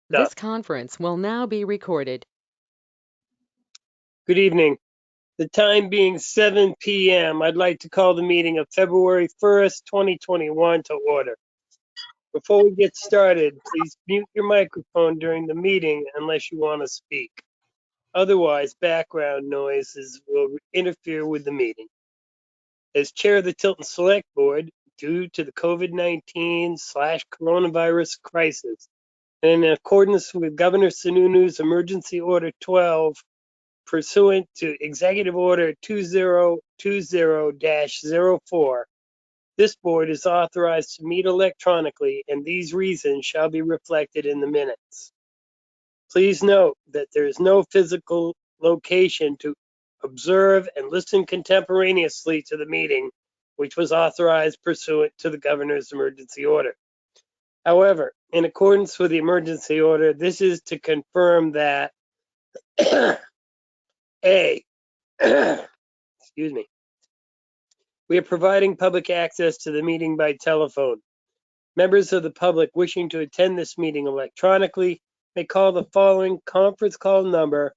This conference will now be recorded. Good evening. The time being 7 p.m., I'd like to call the meeting of February 1st, 2021 to order. Before we get started, please mute your microphone during the meeting unless you want to speak. Otherwise, background noises will interfere with the meeting. As chair of the Tilton Select Board, due to the COVID-19/coronavirus crisis, and in accordance with Governor Sununu's Emergency Order 12, pursuant to Executive Order 2020-04, this board is authorized to meet electronically, and these reasons shall be reflected in the minutes. Please note that there is no physical location to observe and listen contemporaneously to the meeting, which was authorized pursuant to the governor's emergency order. However, in accordance with the emergency order, this is to confirm that A, excuse me, we are providing public access to the meeting by telephone. Members of the public wishing to attend this meeting electronically may call the following conference call number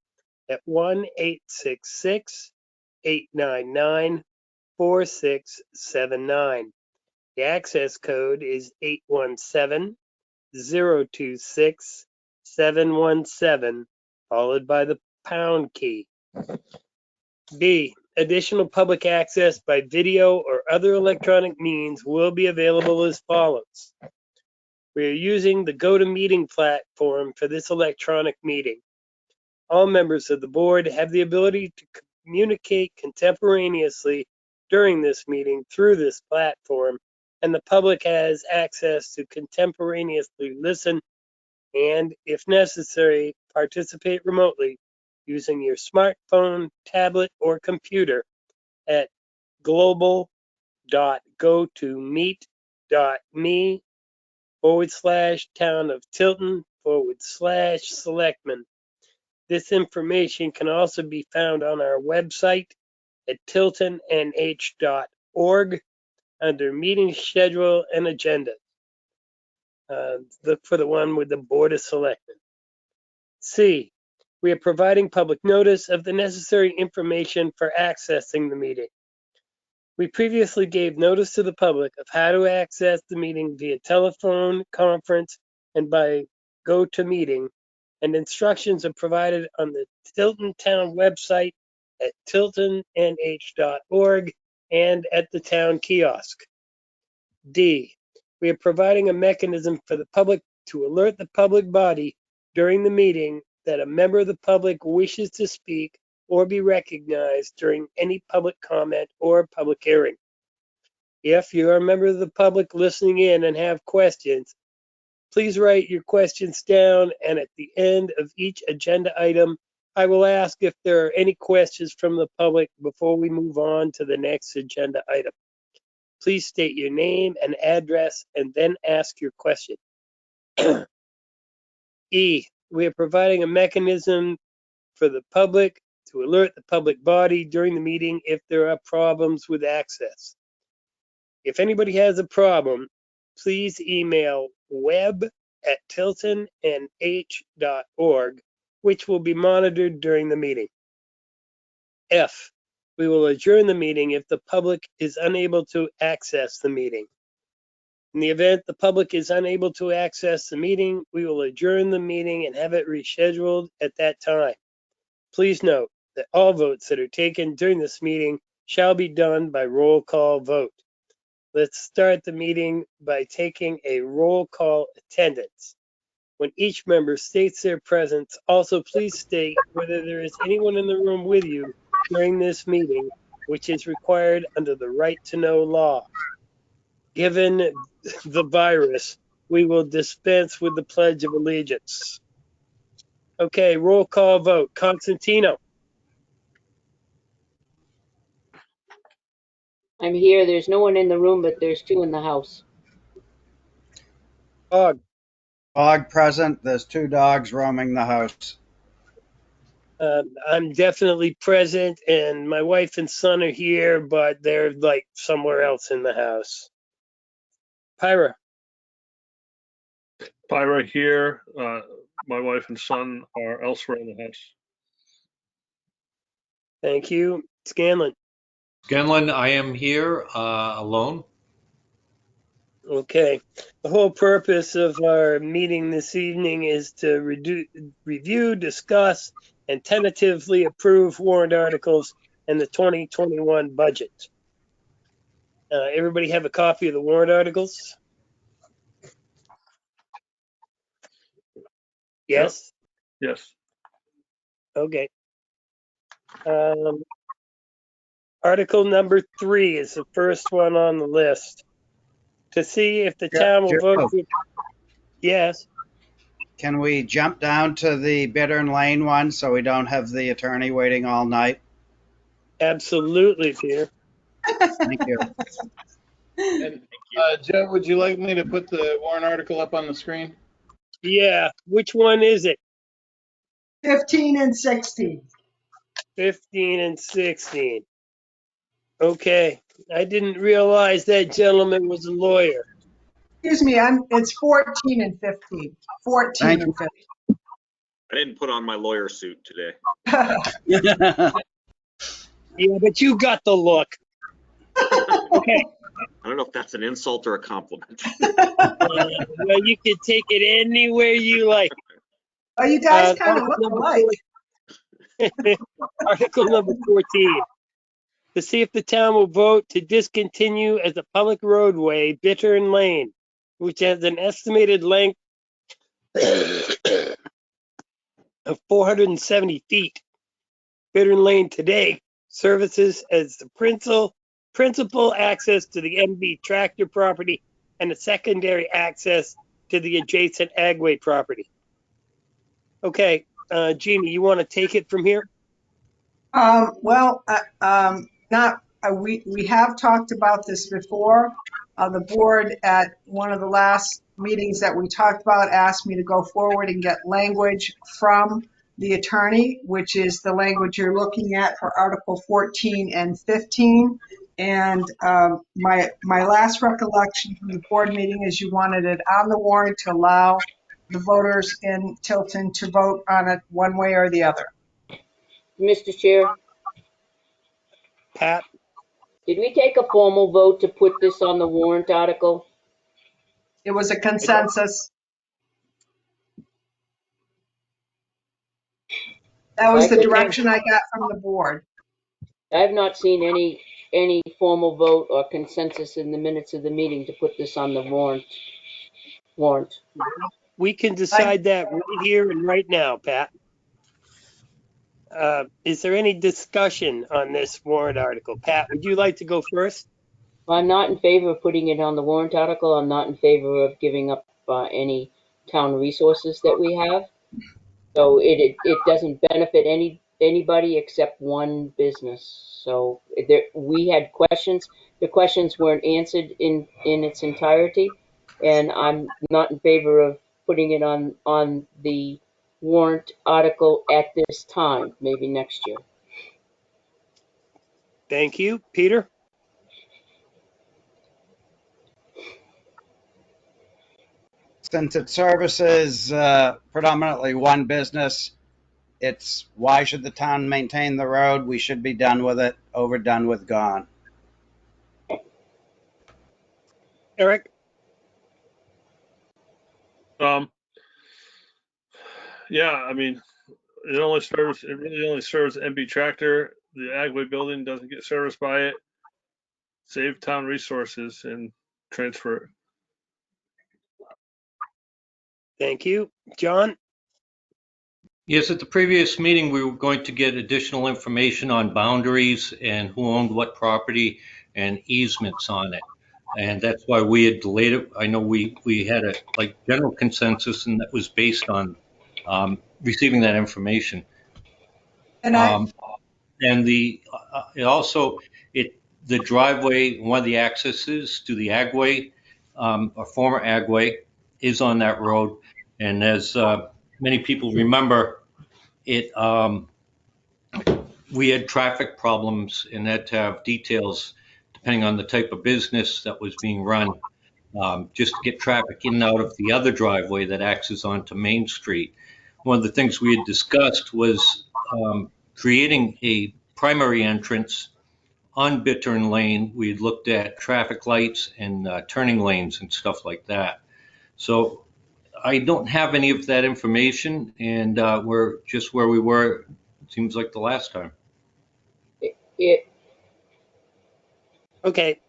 at 1-866-899-4679. The access code is 817-026-717, followed by the pound key. B, additional public access by video or other electronic means will be available as follows. We are using the GoToMeeting platform for this electronic meeting. All members of the board have the ability to communicate contemporaneously during this meeting through this platform, and the public has access to contemporaneously listen and, if necessary, participate remotely using your smartphone, tablet, or computer at global.gotomeet.me/town of Tilton/selectmen. This information can also be found on our website at tiltonnh.org under meeting schedule and agenda. Look for the one with the Board of Selectmen. C, we are providing public notice of the necessary information for accessing the meeting. We previously gave notice to the public of how to access the meeting via telephone, conference, and by GoToMeeting, and instructions are provided on the Tilton Town website at tiltonnh.org and at the town kiosk. D, we are providing a mechanism for the public to alert the public body during the meeting that a member of the public wishes to speak or be recognized during any public comment or public hearing. If you are a member of the public listening in and have questions, please write your questions down, and at the end of each agenda item, I will ask if there are any questions from the public before we move on to the next agenda item. Please state your name and address and then ask your question. E, we are providing a mechanism for the public to alert the public body during the meeting if there are problems with access. If anybody has a problem, please email web@tiltonnh.org, which will be monitored during the meeting. F, we will adjourn the meeting if the public is unable to access the meeting. In the event the public is unable to access the meeting, we will adjourn the meeting and have it rescheduled at that time. Please note that all votes that are taken during this meeting shall be done by roll call vote. Let's start the meeting by taking a roll call attendance. When each member states their presence, also please state whether there is anyone in the room with you during this meeting, which is required under the right to know law. Given the virus, we will dispense with the Pledge of Allegiance. Okay, roll call vote. Constantino. I'm here. There's no one in the room, but there's two in the house. Dog. Dog present. There's two dogs roaming the house. I'm definitely present, and my wife and son are here, but they're like somewhere else in the house. Pyra. Pyra here. my wife and son are elsewhere in the house. Thank you. Scanlon. Scanlon, I am here alone. Okay. The whole purpose of our meeting this evening is to review, discuss, and tentatively approve warrant articles and the 2021 budget. Everybody have a copy of the warrant articles? Yes? Yes. Okay. Article number 3 is the first one on the list. To see if the town will vote Joe, to... Yes, can we jump down to the Bittern Lane one so we don't have the attorney waiting all night? absolutely, Peter. Thank you. And Joe, would you like me to put the warrant article up on the screen? Yeah, which one is it? 15 and 16. 15 and 16. Okay, I didn't realize that gentleman was a lawyer. Excuse me, it's 14 and 15. 14 Thank and I didn't put on my lawyer suit today. 15. Yeah, but you got the look. Okay, I don't know if that's an insult or a compliment. well, you can take it anywhere you like. Oh, you guys kind of look alike. Article number 14. To see if the town will vote to discontinue as a public roadway Bittern Lane, which has an estimated length of 470 feet. Bittern Lane today services as the principal access to the MB tractor property and a secondary access to the adjacent Agway property. Okay, Jeannie, you want to take it from here? We have talked about this before. The board at one of the last meetings that we talked about asked me to go forward and get language from the attorney, which is the language you're looking at for Article 14 and 15. And my last recollection from the board meeting is you wanted it on the warrant to allow the voters in Tilton to vote on it one way or the other. Mr. Chair, Pat? did we take a formal vote to put this on the warrant article? It was a consensus. That was the direction I got from the board. I have not seen any formal vote or consensus in the minutes of the meeting to put this on the warrant. We can decide that right here and right now, Pat. Is there any discussion on this warrant article? Pat, would you like to go first? Well, I'm not in favor of putting it on the warrant article. I'm not in favor of giving up any town resources that we have. So it doesn't benefit anybody except one business. So we had questions. The questions weren't answered in its entirety, and I'm not in favor of putting it on the warrant article at this time. Maybe next year. Thank you. Peter? Since it services predominantly one business, it's why should the town maintain the road? We should be done with it, overdone with, gone. Eric? Yeah, I mean, it really only serves MB tractor. The Agway building doesn't get serviced by it. Save town resources and transfer it. Thank you. John? Yes, at the previous meeting, we were going to get additional information on boundaries and who owned what property and easements on it. And that's why we had delayed it. I know we had a general consensus, and that was based on receiving that information. And And the driveway, one of the accesses to the Agway, a former Agway, is on that road. And as many people remember, we had traffic problems and had to have details depending on the type of business that was being run. just to get traffic in and out of the other driveway that accesses onto Main Street. One of the things we had discussed was creating a primary entrance on Bittern Lane. We had looked at traffic lights and turning lanes and stuff like that. So I don't have any of that information, and we're just where we were, it seems like the last time. It, Okay,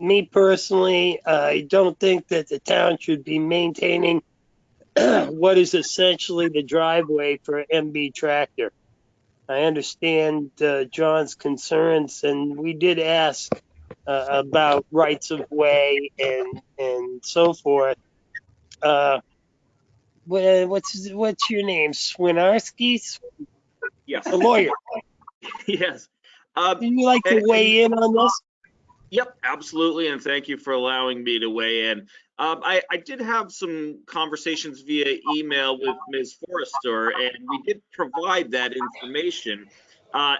me personally, I don't think that the town should be maintaining what is essentially the driveway for MB Tractor. I understand John's concerns, and we did ask about rights of way and so forth. What's your name? Swinarski, Yes. the lawyer. Yes. Would you like to weigh in on this? Yep, absolutely, and thank you for allowing me to weigh in. I did have some conversations via email with Ms. Forrester, and we did provide that information.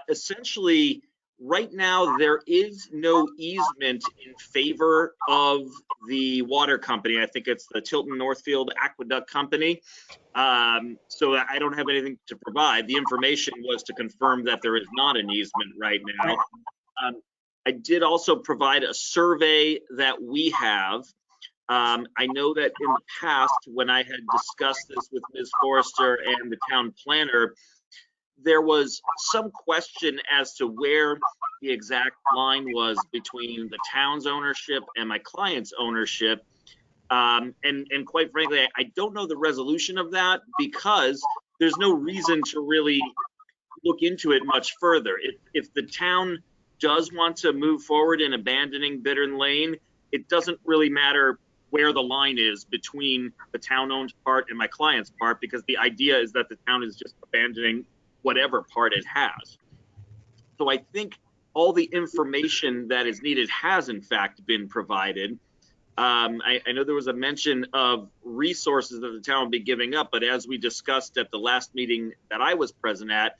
Essentially, right now, there is no easement in favor of the water company. I think it's the Tilton Northfield Aqueduct Company. So I don't have anything to provide. The information was to confirm that there is not an easement right now. I did also provide a survey that we have. I know that in the past, when I had discussed this with Ms. Forrester and the town planner, there was some question as to where the exact line was between the town's ownership and my client's ownership. And quite frankly, I don't know the resolution of that because there's no reason to really look into it much further. If the town does want to move forward in abandoning Bittern Lane, it doesn't really matter where the line is between the town-owned part and my client's part, because the idea is that the town is just abandoning whatever part it has. So I think all the information that is needed has in fact been provided. I know there was a mention of resources that the town will be giving up, but as we discussed at the last meeting that I was present at,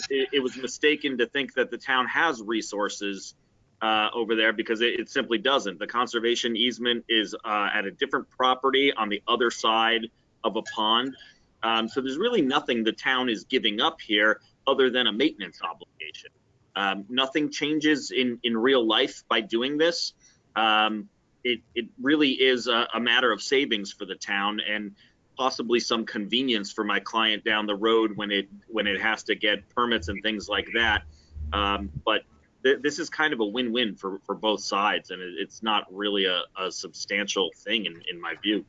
it was mistaken to think that the town has resources over there, because it simply doesn't. The conservation easement is at a different property on the other side of a pond. So there's really nothing the town is giving up here other than a maintenance obligation. Nothing changes in real life by doing this. It really is a matter of savings for the town, and possibly some convenience for my client down the road when it has to get permits and things like that. But this is kind of a win-win for both sides, and it's not really a substantial thing in my view.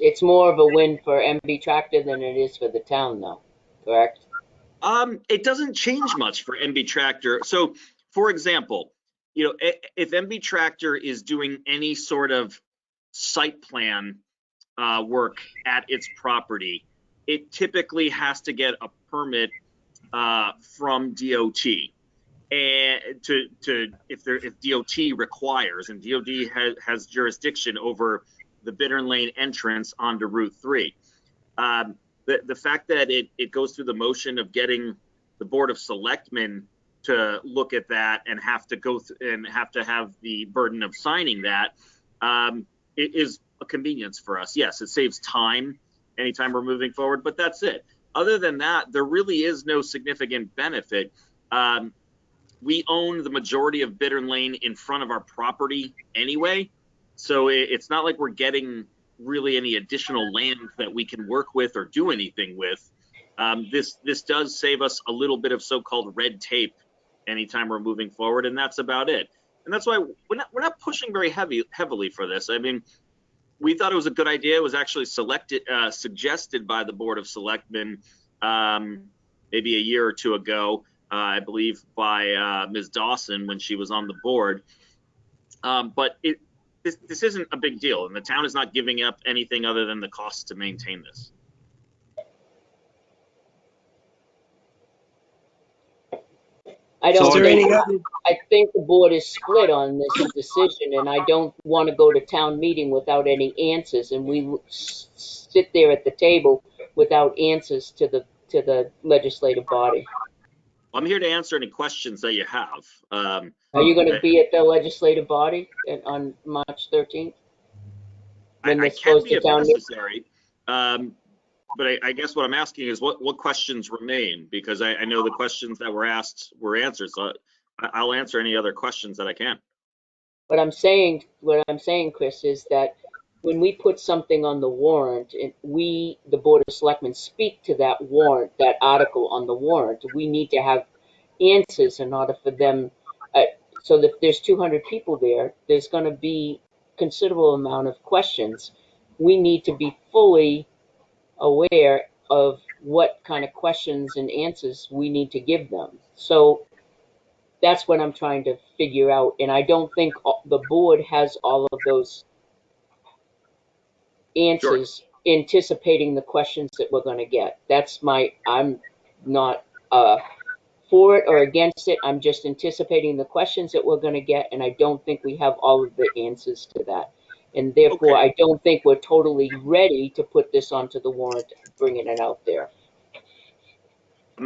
it's more of a win for MB Tractor than it is for the town, though, correct? It doesn't change much for MB Tractor. So, for example, if MB Tractor is doing any sort of site plan work at its property, it typically has to get a permit from DOT, and if DOT requires, and DOT has jurisdiction over the Bittern Lane entrance onto Route 3. The fact that it goes through the motion of getting the Board of Selectmen to look at that and have to have the burden of signing that, it is a convenience for us. Yes, it saves time anytime we're moving forward, but that's it. Other than that, there really is no significant benefit. We own the majority of Bittern Lane in front of our property anyway, so it's not like we're getting really any additional land that we can work with or do anything with. This does save us a little bit of so-called red tape anytime we're moving forward, and that's about it. And that's why we're not pushing very heavily for this. I mean, we thought it was a good idea. It was actually suggested by the Board of Selectmen maybe a year or two ago, I believe by Ms. Dawson when she was on the board. But this isn't a big deal, and the town is not giving up anything other than the costs to maintain this. I don't Is there think, any other? I think the board is split on this decision, and I don't want to go to town meeting without any answers, and we sit there at the table without answers to the legislative body. I'm here to answer any questions that you have. Are you going to be at the legislative body on March 13th? When I they're can supposed be to if town meeting? necessary. But I guess what I'm asking is what questions remain, because I know the questions that were asked were answered. So I'll answer any other questions that I can. What I'm saying, Chris, is that when we put something on the warrant, and we, the Board of Selectmen, speak to that warrant, that article on the warrant, we need to have answers in order for them. So that if there's 200 people there, there's going to be considerable amount of questions. We need to be fully aware of what kind of questions and answers we need to give them. So that's what I'm trying to figure out. And I don't think the board has all of those Sure. answers anticipating the questions that we're going to get. I'm not for it or against it. I'm just anticipating the questions that we're going to get, and I don't think we have all of the answers to that. And therefore, Okay. I don't think we're totally ready to put this onto the warrant, bringing it out there.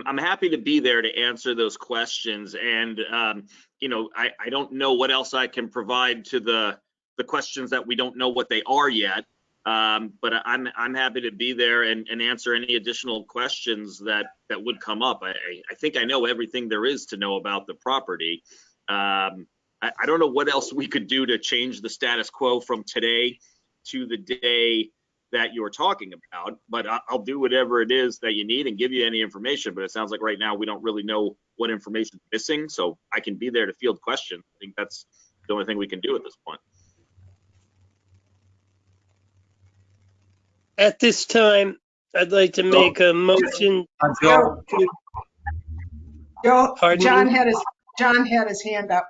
I'm happy to be there to answer those questions. And, I don't know what else I can provide to the questions that we don't know what they are yet. But I'm happy to be there and answer any additional questions that would come up. I think I know everything there is to know about the property. I don't know what else we could do to change the status quo from today to the day that you're talking about, but I'll do whatever it is that you need and give you any information. But it sounds like right now we don't really know what information is missing, so I can be there to field questions. I think that's the only thing we can do at this point. At this time, I'd like to make a motion. Joe, Pardon John me? had his hand up.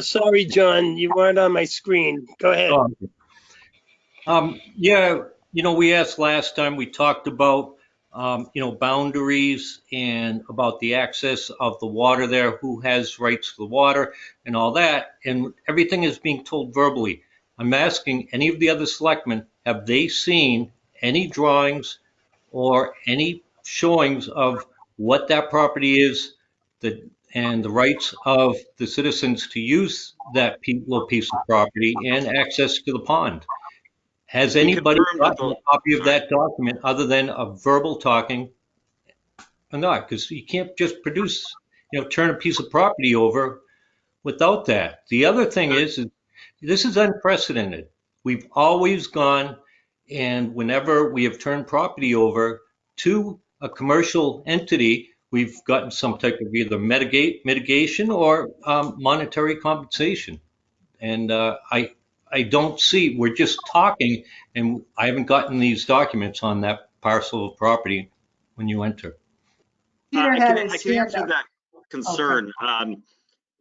Sorry, John, you weren't on my screen. Go ahead. Yeah, we asked last time, we talked about, boundaries and about the access of the water there, who has rights to the water and all that. And everything is being told verbally. I'm asking any of the other selectmen, have they seen any drawings or any showings of what that property is, and the rights of the citizens to use that little piece of property and access to the pond? Has We anybody confirmed that gotten a copy of that document other than a verbal talking or not? Because you can't just produce, turn a piece of property over without that. The other thing is this is unprecedented. We've always gone, and whenever we have turned property over to a commercial entity, we've gotten some type of either mitigation or monetary compensation. And I don't see, we're just talking, and I haven't gotten these documents on that parcel of property when you enter. Peter I had can his hand answer up. that concern.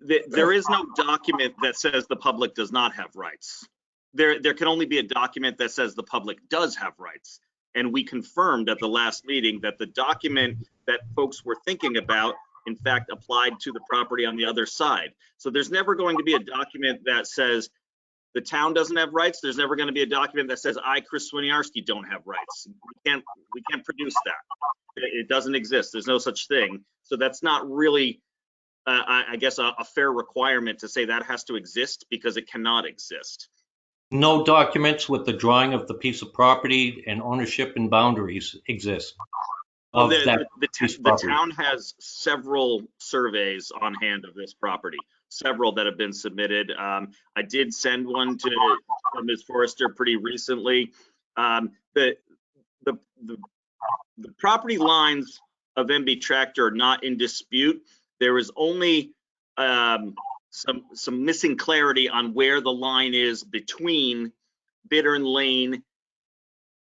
There is no document that says the public does not have rights. There can only be a document that says the public does have rights. And we confirmed at the last meeting that the document that folks were thinking about, in fact, applied to the property on the other side. So there's never going to be a document that says the town doesn't have rights. There's never going to be a document that says I, Chris Swiniarski, don't have rights. We can't produce that. It doesn't exist. There's no such thing. So that's not really, I guess, a fair requirement to say that has to exist, because it cannot exist. No documents with the drawing of the piece of property and ownership and boundaries exist. Well, Of that piece of the property. town has several surveys on hand of this property, several that have been submitted. I did send one to Ms. Forrester pretty recently. The property lines of MB Tractor are not in dispute. There is only some missing clarity on where the line is between Bittern Lane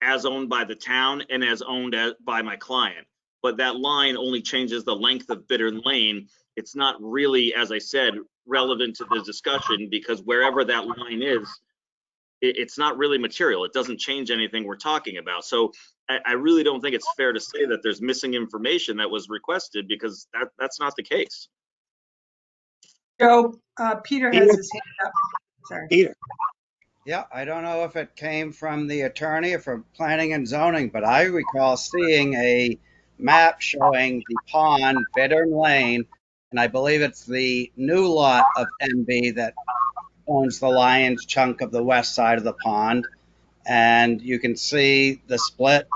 as owned by the town and as owned by my client. But that line only changes the length of Bittern Lane. It's not really, as I said, relevant to the discussion, because wherever that line is, it's not really material. It doesn't change anything we're talking about. So I really don't think it's fair to say that there's missing information that was requested, because that's not the case. Joe, Peter has his hand up. Sorry. Peter. Yeah, I don't know if it came from the attorney or from planning and zoning, but I recall seeing a map showing the pond, Bittern Lane, and I believe it's the new lot of MB that owns the lion's chunk of the west side of the pond. And you can see the split.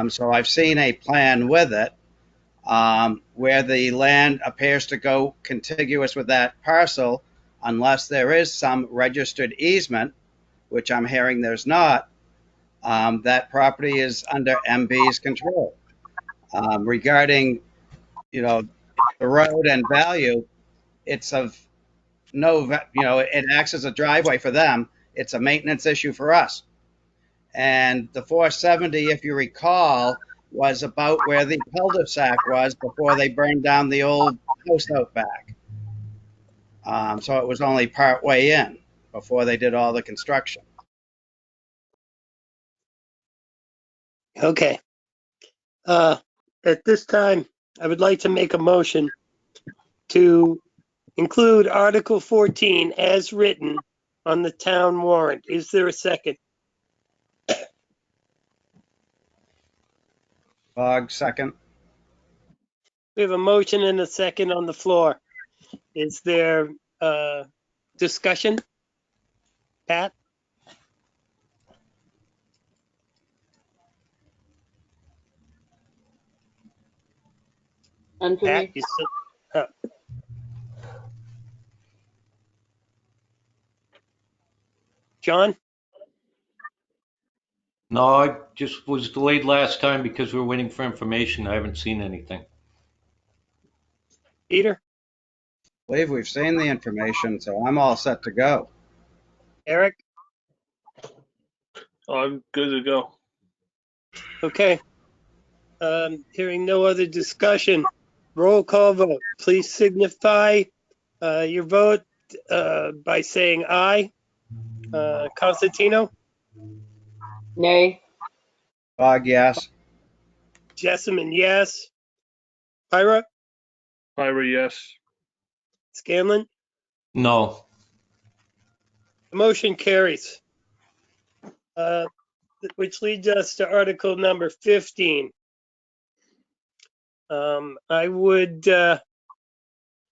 So I've seen a plan with it where the land appears to go contiguous with that parcel, unless there is some registered easement, which I'm hearing there's not. That property is under MB's control. Regarding, the road and value, it's of it acts as a driveway for them. It's a maintenance issue for us. And the 470, if you recall, was about where the cul-de-sac was before they burned down the old house out back. So it was only part way in before they did all the construction. Okay. At this time, I would like to make a motion to include Article 14 as written on the town warrant. Is there a second? Bog, second. We have a motion and a second on the floor. Is there discussion? Pat? None for Pat, me. you still? Oh. John? No, I just was delayed last time because we were waiting for information. I haven't seen anything. Peter? I believe we've seen the information, so I'm all set to go. Eric? I'm good to go. Okay. Hearing no other discussion, roll call vote. Please signify your vote by saying aye. Constantino? Nay. Bog, yes. Jessamine, yes. Pyra? Ira, yes. Scanlon? No. The motion carries. Which leads us to Article number 15. I would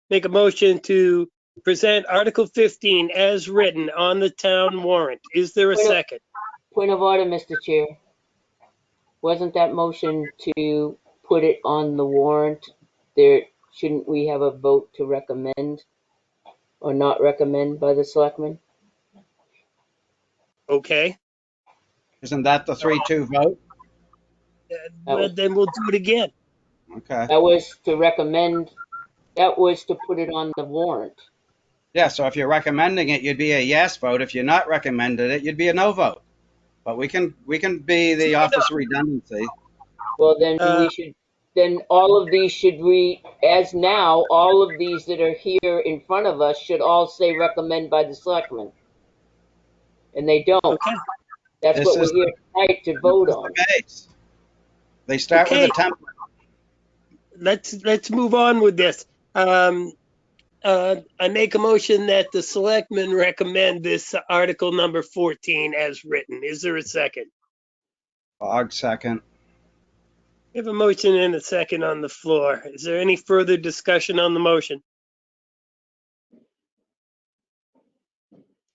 make a motion to present Article 15 as written on the town warrant. Is there a second? Point of order, Mr. Chair. Wasn't that motion to put it on the warrant? Shouldn't we have a vote to recommend or not recommend by the selectmen? Okay. Isn't that the 3-2 vote? But then we'll do it again. Okay. That was to recommend, that was to put it on the warrant. Yeah, so if you're recommending it, you'd be a yes vote. If you're not recommending it, you'd be a no vote. But we can be the office of redundancy. Well, then then all of these should read, as now, all of these that are here in front of us should all say recommend by the selectmen. And they don't. Okay. That's This what we're is here tonight to vote the on. base. They start with a Okay. template. Let's move on with this. I make a motion that the selectmen recommend this Article number 14 as written. Is there a second? Bog, second. We have a motion and a second on the floor. Is there any further discussion on the motion?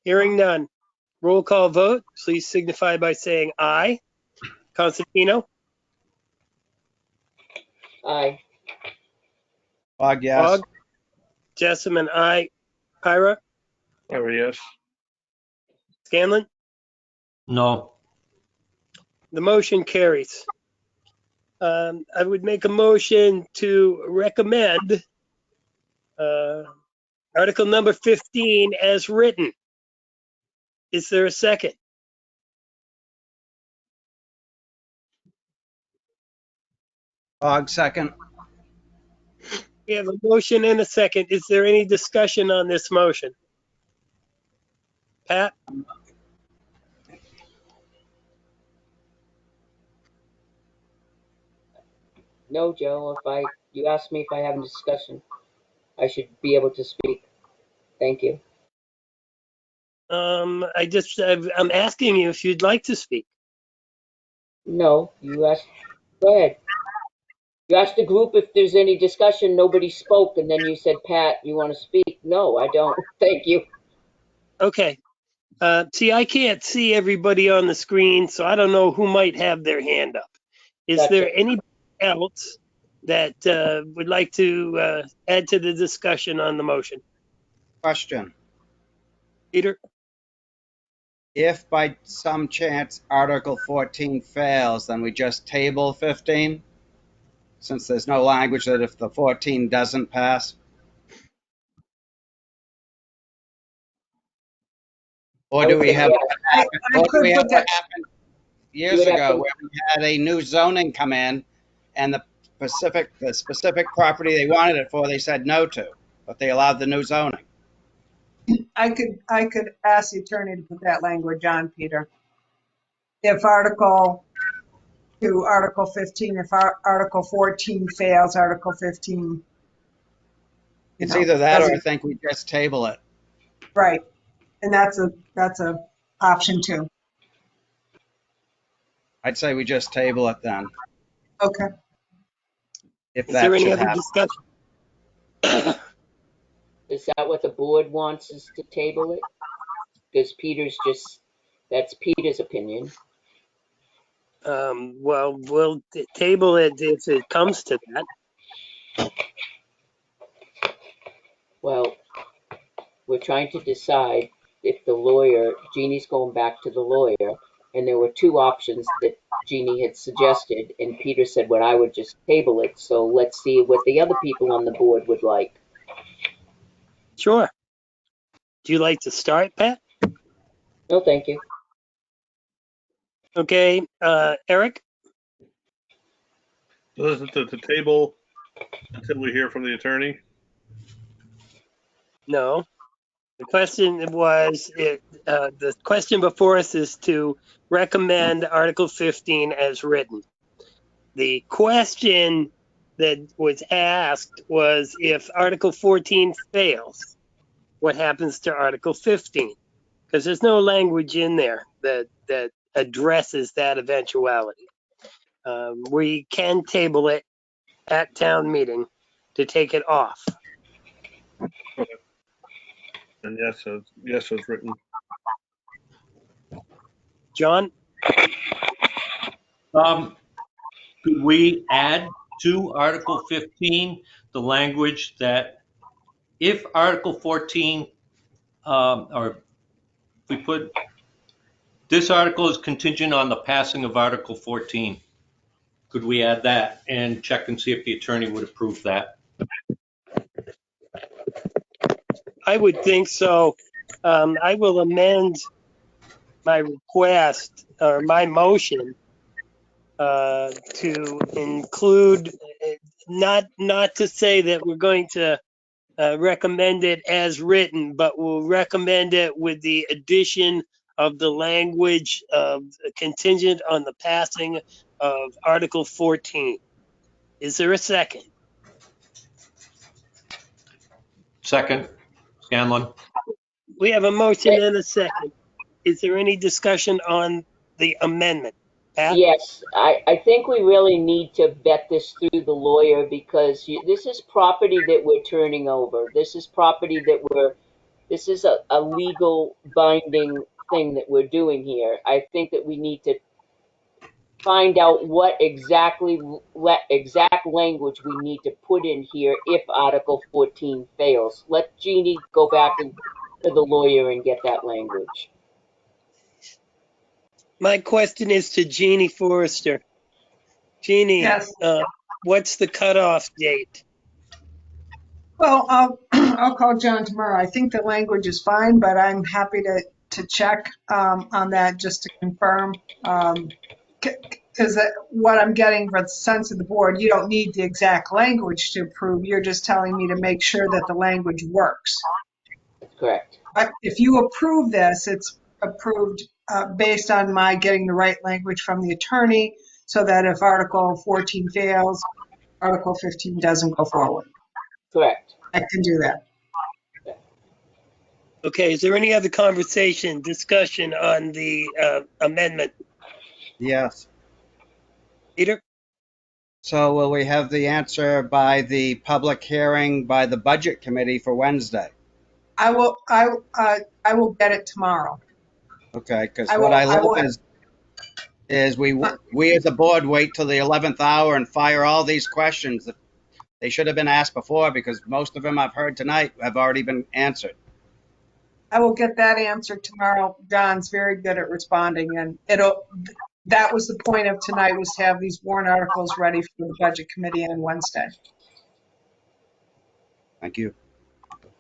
Hearing none. Roll call vote. Please signify by saying aye. Constantino? Aye. Bog, yes. Bog? Jessamine, aye. Pyra? Ira, yes. Scanlon? No. The motion carries. I would make a motion to recommend Article number 15 as written. Is there a second? Bog, second. We have a motion and a second. Is there any discussion on this motion? Pat? No, Joe, you asked me if I have a discussion, I should be able to speak. Thank you. I'm asking you if you'd like to speak. No, you asked, go ahead. You asked the group if there's any discussion, nobody spoke, and then you said, Pat, you want to speak? No, I don't. Thank you. Okay. See, I can't see everybody on the screen, so I don't know who might have their hand up. Is Gotcha. there anybody else that would like to add to the discussion on the motion? Question. Peter? If by some chance Article 14 fails, then we just table 15? Since there's no language that if the 14 doesn't pass? Or I do would we say have yes. what I, happened, I or do could we have put what that, happened You years would have ago to, where we had a new zoning come in and the specific property they wanted it for, they said no to, but they allowed the new zoning. I could ask the attorney to put that language on, Peter. If Article 15, if Article 14 fails, Article 15, It's either that or I doesn't, think we just table it. right. And that's a option too. I'd say we just table it then, Okay. if Is there that any should other happen. discussion? is that what the board wants us to table it? Because that's Peter's opinion. Well, we'll table it if it comes to that. Well, we're trying to decide if Jeannie's going back to the lawyer, and there were two options that Jeannie had suggested, and Peter said, well, I would just table it. So let's see what the other people on the board would like. Sure. Do you like to start, Pat? No, thank you. Okay, Eric? Listen to the table until we hear from the attorney. No. The question was, the question before us is to recommend Article 15 as written. The question that was asked was if Article 14 fails, what happens to Article 15? Because there's no language in there that addresses that eventuality. We can table it at town meeting to take it off. And yes, it's written. John? Could we add to Article 15 the language that if Article 14, or we put, this article is contingent on the passing of Article 14. Could we add that and check and see if the attorney would approve that? I would think so. I will amend my request or my motion to include, not to say that we're going to recommend it as written, but we'll recommend it with the addition of the language of contingent on the passing of Article 14. Is there a second? Second, Scanlon. We have a motion and a second. Is there any discussion on the amendment? Pat? Yes, I think we really need to vet this through the lawyer because this is property that we're turning over. This is property this is a legal binding thing that we're doing here. I think that we need to find out what exact language we need to put in here if Article 14 fails. Let Jeannie go back to the lawyer and get that language. My question is to Jeannie Forrester. Jeannie, Yes. what's the cutoff date? Well, I'll call John tomorrow. I think the language is fine, but I'm happy to check on that just to confirm. Because what I'm getting from the sense of the board, you don't need the exact language to approve. You're just telling me to make sure that the language works. Correct. If you approve this, it's approved based on my getting the right language from the attorney, so that if Article 14 fails, Article 15 doesn't go forward. Correct. I can do that. Okay, is there any other discussion on the amendment? Yes. Peter? So will we have the answer by the public hearing by the budget committee for Wednesday? I will get it tomorrow. Okay, because I what will, I I love will, is uh, we as a board wait till the 11th hour and fire all these questions that they should have been asked before, because most of them I've heard tonight have already been answered. I will get that answer tomorrow. Don's very good at responding, and that was the point of tonight, was to have these warrant articles ready for the budget committee on Wednesday. Thank you.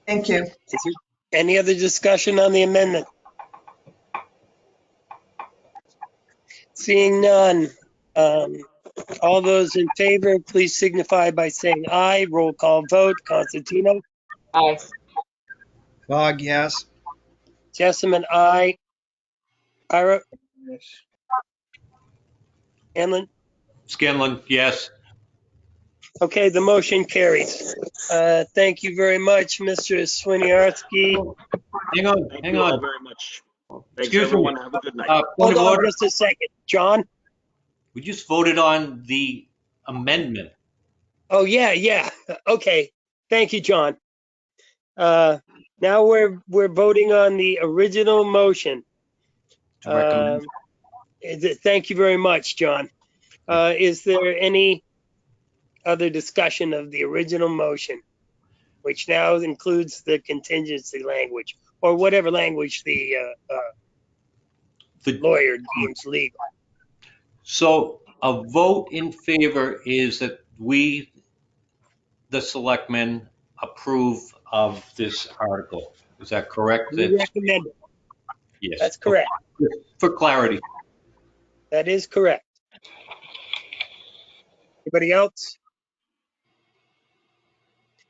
Thank you. Is there any other discussion on the amendment? Seeing none. All those in favor, please signify by saying aye. Roll call vote. Constantino, Aye. Fogg, yes. Jessamine, aye. Ira, Yes. Hanlon. Scanlon, yes. Okay, the motion carries. Thank you very much, Mr. Swiniarski. Hang on, Thank hang you all on. very much. Thanks, Excuse me. everyone. Have a good night. Point Hold of on order. just a second. John? We just voted on the amendment. Oh, yeah. Okay. Thank you, John. Now we're voting on the original motion. To recommend. Thank you very much, John. Is there any other discussion of the original motion, which now includes the contingency language, or whatever language the The- lawyer deems legal? So a vote in favor is that we, the selectmen, approve of this article. Is that correct? We recommend it. Yes. That's correct. For clarity. That is correct. Anybody else?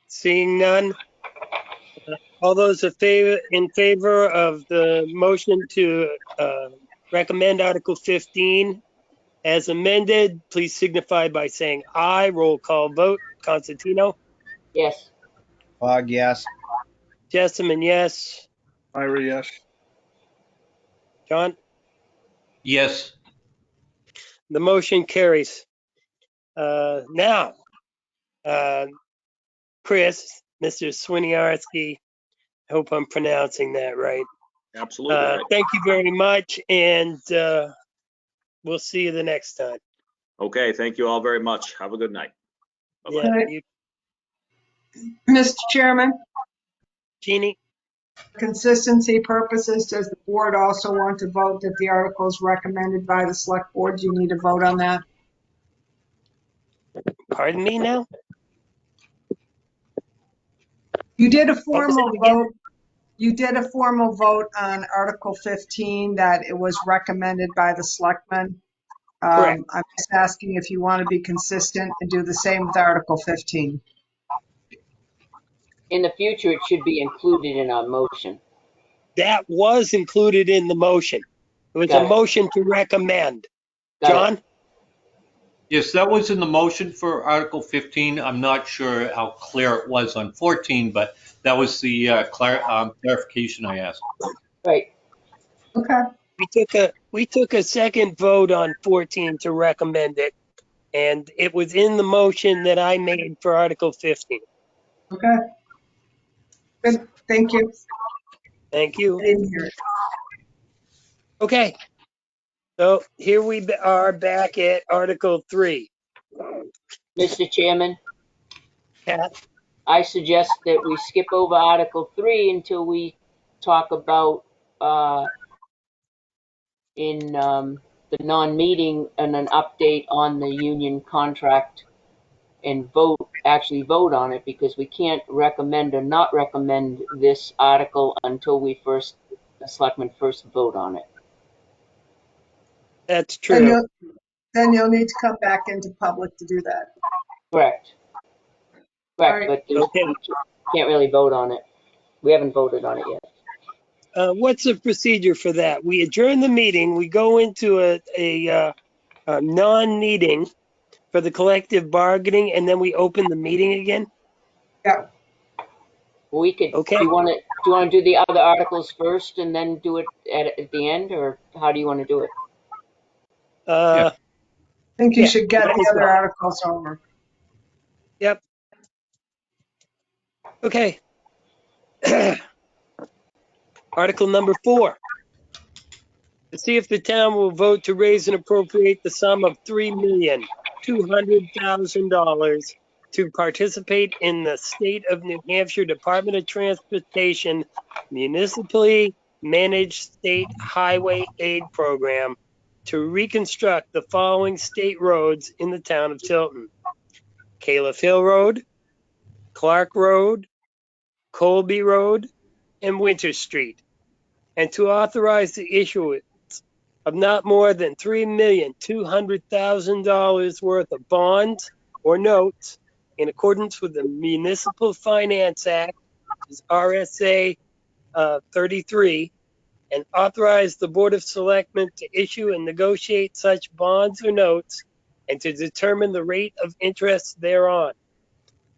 Seeing none. All those in favor of the motion to recommend Article 15 as amended, please signify by saying aye. Roll call vote. Constantino, Yes. Fogg, yes. Jessamine, yes. Ira, yes. John, Yes. the motion carries. Now, Chris, Mr. Swiniarski, I hope I'm pronouncing that right. Absolutely right. Thank you very much, and we'll see you the next time. Okay, thank you all very much. Have a good night. Bye-bye. Yeah, Right. Mr. Chairman, Jeannie? for consistency purposes, does the board also want to vote that the article is recommended by the select board? Do you need a vote on that? Pardon me now? You did a What was formal it again? vote. You did a formal vote on Article 15 that it was recommended by the selectmen. Correct. I'm just asking if you want to be consistent and do the same with Article 15. In the future, it should be included in our motion. That was included in the motion. It was a Got it. motion to recommend. Got it. John? Yes, that was in the motion for Article 15. I'm not sure how clear it was on 14, but that was the clarification I asked. Right. Okay. We took a second vote on 14 to recommend it, and it was in the motion that I made for Article 15. Okay. Good. Thank you. Thank I you. didn't hear it. Okay. So here we are back at Article 3. Mr. Chairman, Pat? I suggest that we skip over Article 3 until we talk about in the non-meeting and an update on the union contract and actually vote on it, because we can't recommend or not recommend this article until the selectmen first vote on it. That's And true. then you'll need to come back into public to do that. Correct. All right. But Okay. we can't really vote on it. We haven't voted on it yet. What's the procedure for that? We adjourn the meeting, we go into a non-meeting for the collective bargaining, and then we open the meeting again? Yeah. We could. Okay. Do you want to do the other articles first and then do it at the end, or how do you want to do it? think you Yeah, should get might the as other well. articles over. Yep. Okay. Article number 4. To see if the town will vote to raise and appropriate the sum of $3,200,000 to participate in the State of New Hampshire Department of Transportation municipally managed state highway aid program to reconstruct the following state roads in the town of Tilton: Califf Hill Road, Clark Road, Colby Road, and Winter Street, and to authorize the issuance of not more than $3,200,000 worth of bonds or notes in accordance with the Municipal Finance Act, which is RSA 33, and authorize the Board of Selectmen to issue and negotiate such bonds or notes and to determine the rate of interest thereon,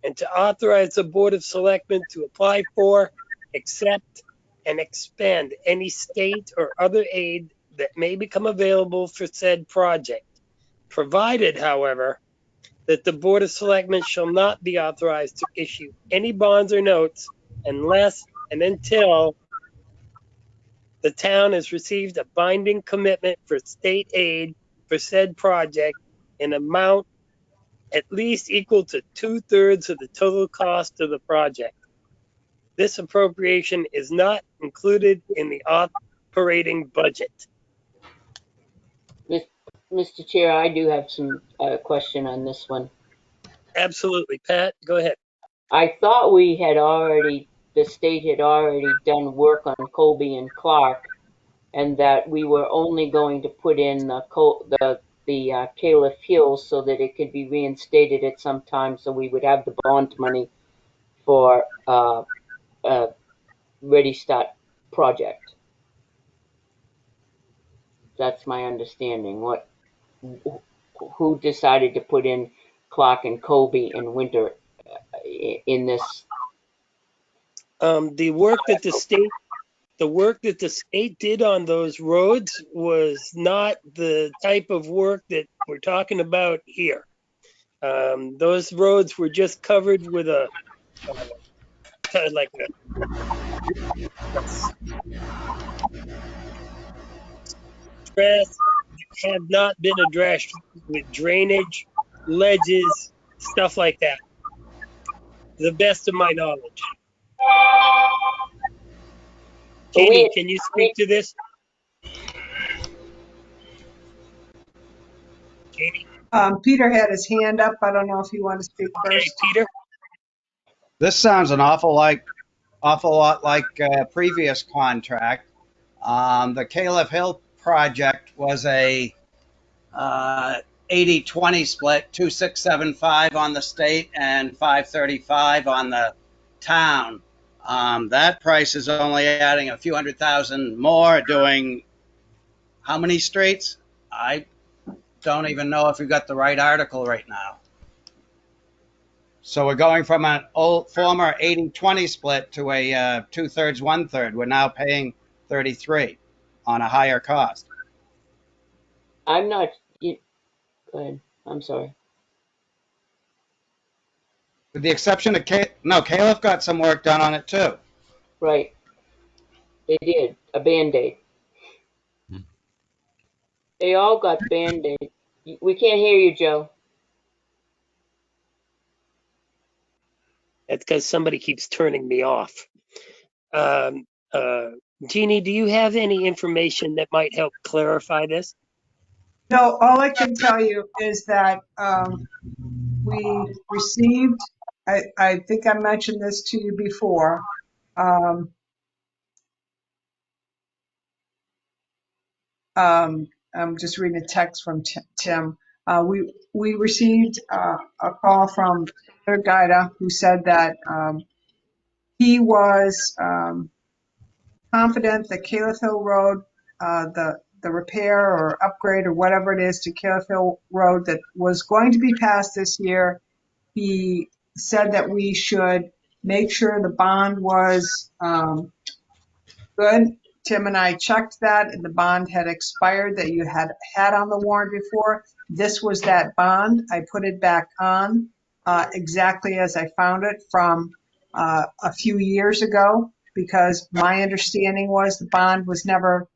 and to authorize the Board of Selectmen to apply for, accept, and expend any state or other aid that may become available for said project, provided, however, that the Board of Selectmen shall not be authorized to issue any bonds or notes unless and until the town has received a binding commitment for state aid for said project in amount at least equal to 2/3 of the total cost of the project. This appropriation is not included in the operating budget. Mr. Chair, I do have some question on this one. Absolutely. Pat, go ahead. I thought the state had already done work on Colby and Clark, and that we were only going to put in the Califf Hills so that it could be reinstated at some time, so we would have the bond money for a Ready Start project. That's my understanding. Who decided to put in Clark and Colby and Winter in this? The work that the state did on those roads was not the type of work that we're talking about here. Those roads were just covered with a kind of like a stress, have not been addressed with drainage, ledges, stuff like that, to the best of my knowledge. But Jeannie, can you speak to this? Jeannie? Peter had his hand up. I don't know if you want to speak Okay, first. Peter? This sounds an awful lot like a previous contract. The Califf Hill project was a 80-20 split, 2675 on the state and 535 on the town. That price is only adding a few $100,000 more, doing how many streets? I don't even know if we got the right article right now. So we're going from an old former 80-20 split to a 2/3, 1/3. We're now paying 33 on a higher cost. I'm not. Go ahead. I'm sorry. With the exception of Califf got some work done on it too. Right. They did a Band-Aid. They all got Band-Aid. We can't hear you, Joe. That's because somebody keeps turning me off. Um, Jeannie, do you have any information that might help clarify this? No, all I can tell you is that we received, I think I mentioned this to you before. I'm just reading a text from Tim. We received a call from Peter Guida, who said that he was confident that Califf Hill Road, the repair or upgrade or whatever it is to Califf Hill Road that was going to be passed this year. He said that we should make sure the bond was good. Tim and I checked that, and the bond had expired that you had on the warrant before. This was that bond. I put it back on exactly as I found it from a few years ago, because my understanding was the bond was never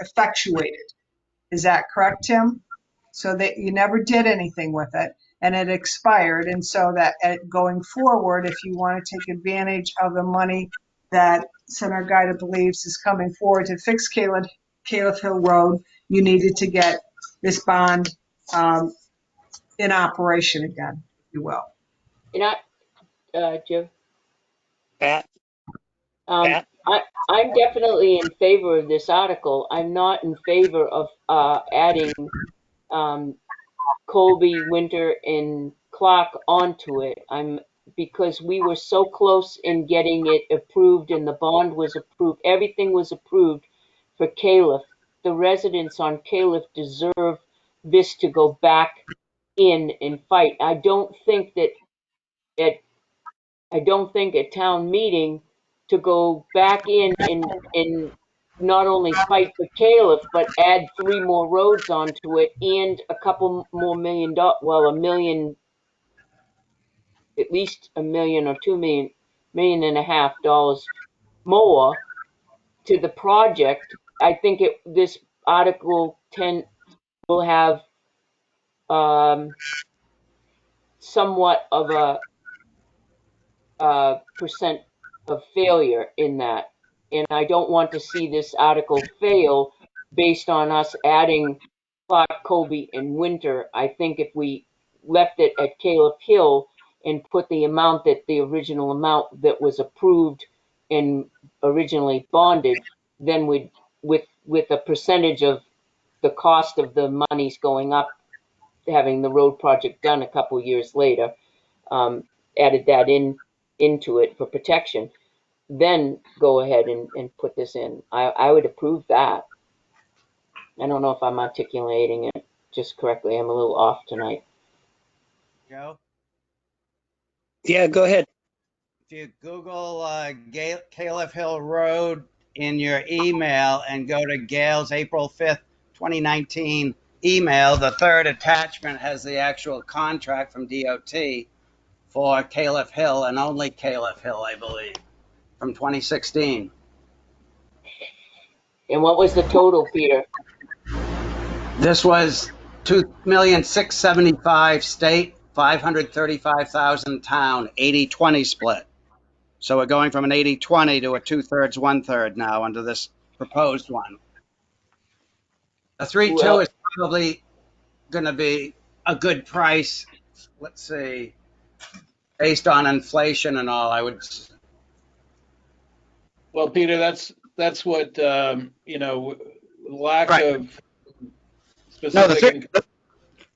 effectuated. Is that correct, Tim? So that you never did anything with it and it expired. And so that going forward, if you want to take advantage of the money that Senator Guida believes is coming forward to fix Caleb Hill Road, you needed to get this bond in operation again, if you will. And Joe, Pat, um, Pat, I'm definitely in favor of this article. I'm not in favor of adding um, Colby, Winter, and Clark onto it. Because we were so close in getting it approved and the bond was approved. Everything was approved for Caliph. The residents on Caliph deserve this to go back in and fight. I don't think at town meeting to go back in and not only fight for Caliph, but add 3 more roads onto it and a couple more $1 million, at least $1 million or $2 million and a half dollars more to the project. I think this Article 10 will have somewhat of a percent of failure in that. And I don't want to see this article fail based on us adding Clark, Colby, and Winter. I think if we left it at Caleb Hill and put the original amount that was approved and originally bonded, then with a percentage of the cost of the monies going up, having the road project done a couple years later, added that into it for protection, then go ahead and put this in. I would approve that. I don't know if I'm articulating it just correctly. I'm a little off tonight. Joe, yeah, go ahead. if you Google Caleb Hill Road in your email and go to Gail's April 5th, 2019 email, the third attachment has the actual contract from DOT for Caleb Hill and only Caleb Hill, I believe, from 2016. And what was the total, Peter? This was 2,675,000 state, 535,000 town, 80-20 split. So we're going from an 80-20 to a 2/3, 1/3 now under this proposed one. A 3-2 Well, is probably going to be a good price. Let's see, based on inflation and all, I would. Well, Peter, that's what, lack Right. of specific.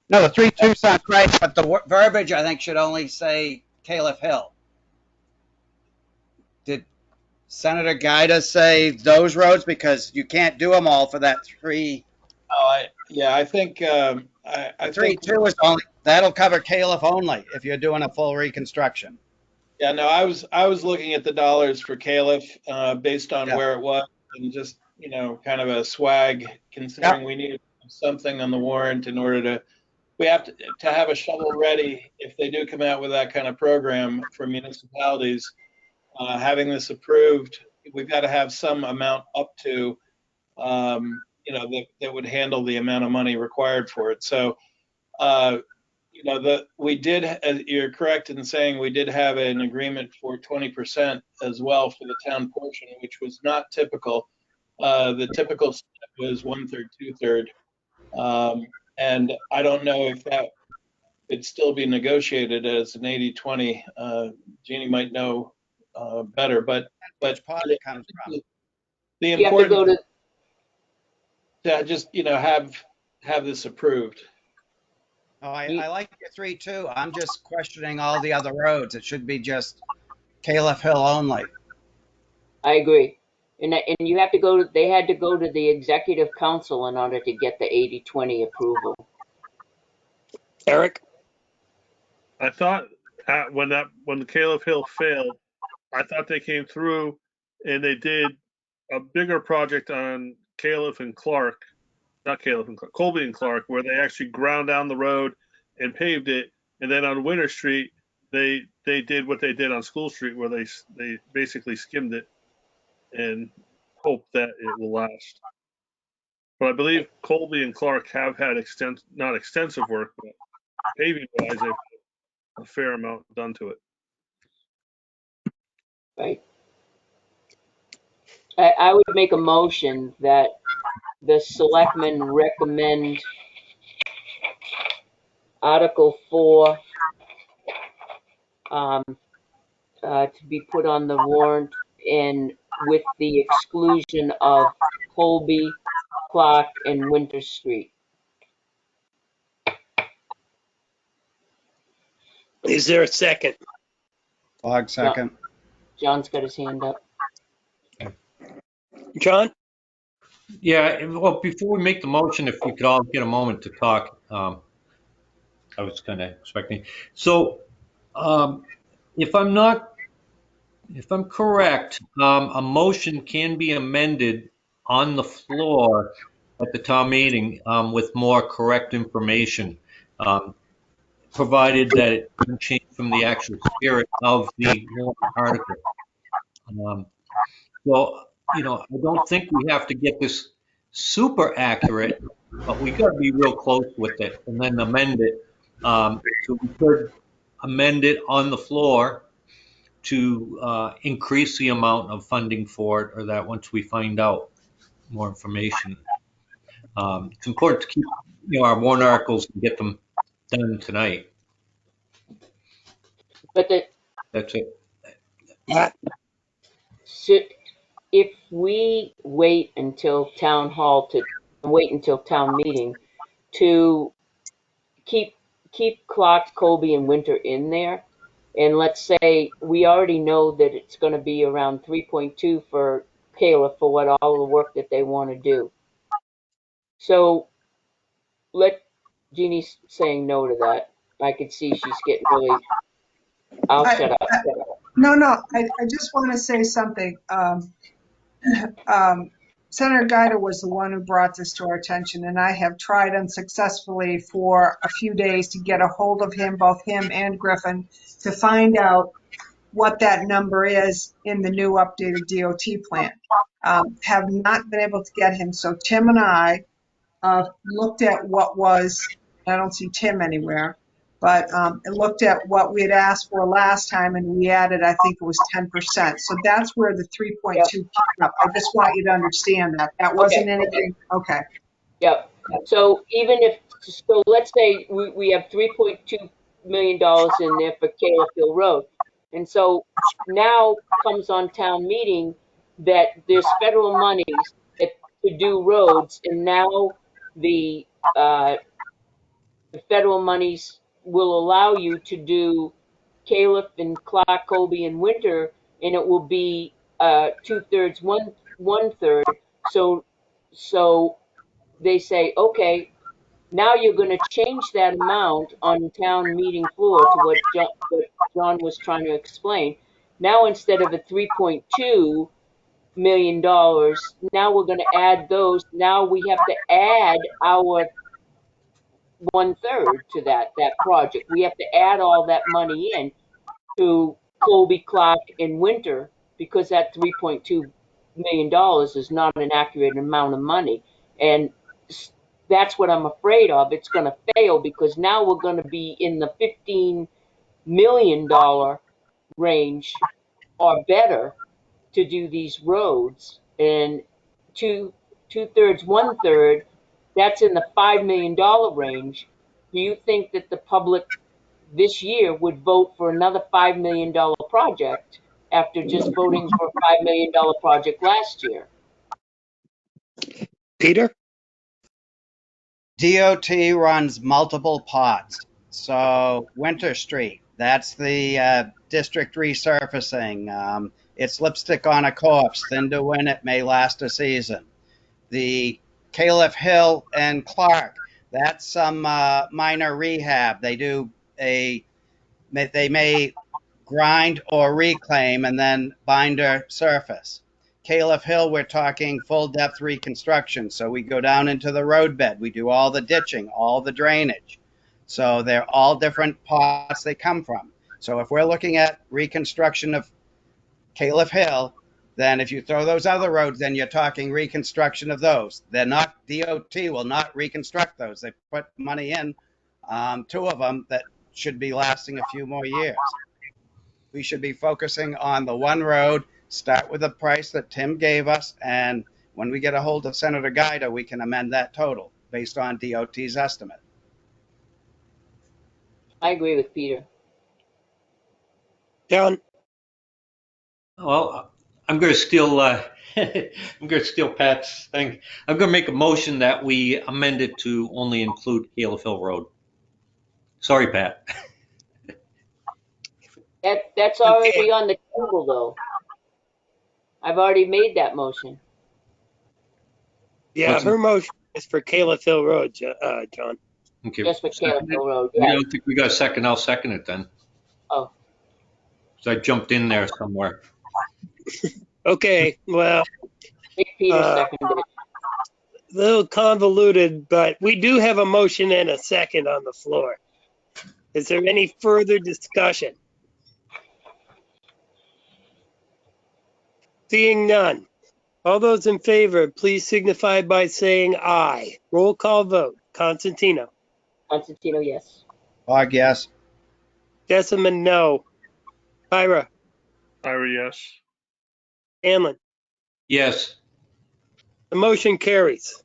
No, the 3-2 sounds right, but the verbiage I think should only say Caleb Hill. Did Senator Guida say those roads? Because you can't do them all for that 3. I think, I think, 3-2 is only, that'll cover Caleb only if you're doing a full reconstruction. yeah, no, I was looking at the dollars for Caliph, based on where it was and just, kind of a swag considering we need something on the warrant in order to, we have to have a shovel ready if they do come out with that kind of program for municipalities. Having this approved, we've got to have some amount up to, that would handle the amount of money required for it. So, we did, you're correct in saying we did have an agreement for 20% as well for the town portion, which was not typical. The typical step was 1/3, 2/3. And I don't know if that could still be negotiated as an 80-20. Jeannie might know better, but Which part it comes from. the you have to go important to, to just, have this approved. Oh, I like your 3-2. I'm just questioning all the other roads. It should be just Caleb Hill only. I agree. And you have to they had to go to the executive council in order to get the 80-20 approval. Eric? I thought when the Caleb Hill failed, I thought they came through and they did a bigger project on Caleb and Clark not Caleb and Clark, Colby and Clark, where they actually ground down the road and paved it. And then on Winter Street, they did what they did on School Street, where they basically skimmed it and hope that it will last. But I believe Colby and Clark have had not extensive work, but paving wise, they've had a fair amount done to it. Right. I would make a motion that the selectmen recommend Article 4 to be put on the warrant, and with the exclusion of Colby, Clark, and Winter Street. Is there a second? Clog second. John's got his hand up. John? Yeah, well, before we make the motion, if we could all get a moment to talk, I was kind of expecting. So, if I'm correct, a motion can be amended on the floor at the town meeting with more correct information, provided that it doesn't change from the actual spirit of the warrant article. Well, I don't think we have to get this super accurate, but we got to be real close with it and then amend it. So we could amend it on the floor to increase the amount of funding for it, or that once we find out more information. It's important to keep our warrant articles and get them done tonight. But That's it. so if we wait until town meeting to keep Clark, Colby, and Winter in there, and let's say we already know that it's going to be around 3.2 for Kayla for what all the work that they want to do. So Jeannie's saying no to that. I could see she's getting really. I'll shut up. No, I just want to say something. Senator Guida was the one who brought this to our attention, and I have tried unsuccessfully for a few days to get a hold of him, both him and Griffin, to find out what that number is in the new updated DOT plan. Have not been able to get him. So Tim and I looked at what was, I don't see Tim anywhere, but it looked at what we had asked for last time, and we added, I think it was 10%. So that's where the 3.2 came up. I just want you to understand that. That wasn't anything. Okay. Yep. So let's say we have $3.2 million in there for Caleb Road. And so now comes on town meeting that there's federal monies to do roads, and now the federal monies will allow you to do Caleb and Clark, Colby, and Winter, and it will be 2/3, 1/3. So they say, okay, now you're going to change that amount on town meeting floor to what John was trying to explain. Now instead of a $3.2 million, now we're going to add those. Now we have to add our 1/3 to that project. We have to add all that money in to Colby, Clark, and Winter, because that $3.2 million is not an accurate amount of money. And that's what I'm afraid of. It's going to fail because now we're going to be in the $15 million range or better to do these roads. And 2/3, 1/3, that's in the $5 million range. Do you think that the public this year would vote for another $5 million project after just voting for a $5 million project last year? Peter? DOT runs multiple pots. So Winter Street, that's the district resurfacing. It's lipstick on a corpse, thin to win it, may last a season. The Caleb Hill and Clark, that's some minor rehab. They may grind or reclaim and then binder surface. Caliph Hill, we're talking full depth reconstruction. So we go down into the roadbed, we do all the ditching, all the drainage. So they're all different pots they come from. So if we're looking at reconstruction of Caliph Hill, then if you throw those other roads, then you're talking reconstruction of those. They're not, DOT will not reconstruct those. They put money in, two of them that should be lasting a few more years. We should be focusing on the one road, start with the price that Tim gave us, and when we get a hold of Senator Guida, we can amend that total based on DOT's estimate. I agree with Peter. John, Well, I'm going to steal. I'm going to steal Pat's thing. I'm going to make a motion that we amend it to only include Caliph Hill Road. Sorry, Pat. That's already on the table, though. I've already made that motion. yeah, What's- her motion is for Caliph Hill Road, John. Okay. Just for Caliph Hill Road. I Yeah. don't think we got a second. I'll second it then. Oh. So I jumped in there somewhere. Okay, well, Big Peter seconded it. a little convoluted, but we do have a motion and a second on the floor. Is there any further discussion? Seeing none. All those in favor, please signify by saying aye. Roll call vote. Constantino. Constantino, yes. Bog, yes. Jessamine, no. Pyra. Ira, yes. Hamlin. Yes. The motion carries.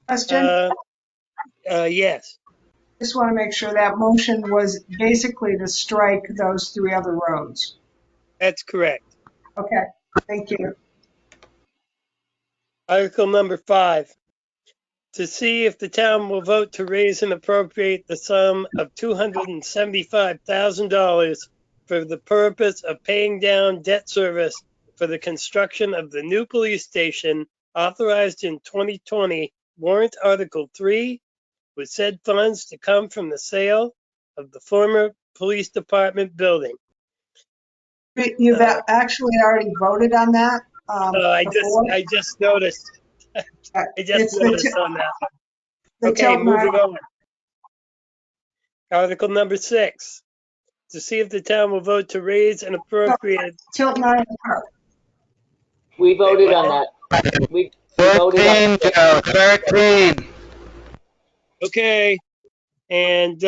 Question? Yes. Just want to make sure that motion was basically to strike those three other roads. That's correct. Okay, thank you. Article number 5. To see if the town will vote to raise and appropriate the sum of $275,000 for the purpose of paying down debt service for the construction of the new police station authorized in 2020, warrant Article 3, with said funds to come from the sale of the former police department building. You've actually already voted on that I before? just noticed. I just It's noticed on that. the Okay, Tilton moving Island. on. Article number 6. To see if the town will vote to raise and appropriate. Tilton Island Park. We voted on that. We voted on 13, Joe, 13. Okay. And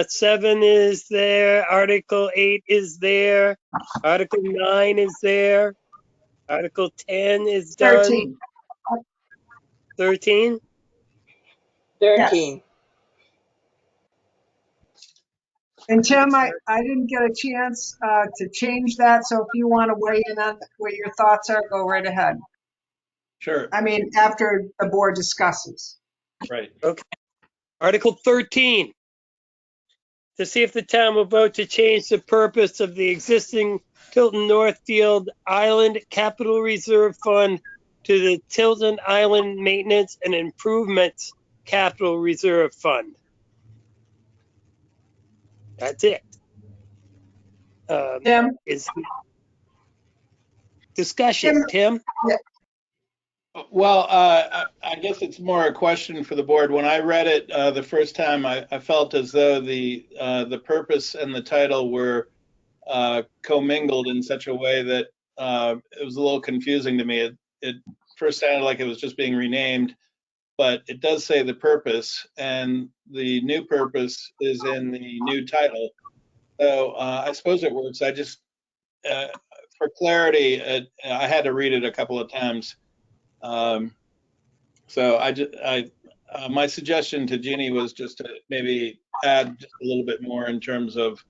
7 is there. Article 8 is there. Article 9 is there. Article 10 is done. 13. 13. 13. And Tim, I didn't get a chance to change that, so if you want to weigh in on what your thoughts are, go right ahead. Sure. I mean, after the board discusses. Right. Okay. Article 13. To see if the town will vote to change the purpose of the existing Tilton Northfield Island Capital Reserve Fund to the Tilton Island Maintenance and Improvements Capital Reserve Fund. That's it. Tim? Is discussion, Tim? Well, I guess it's more a question for the board. When I read it the first time, I felt as though the purpose and the title were commingled in such a way that it was a little confusing to me. It first sounded like it was just being renamed, but it does say the purpose, and the new purpose is in the new title. So I suppose it works. I just, for clarity, I had to read it a couple of times. So my suggestion to Jeannie was just to maybe add just a little bit more in terms of,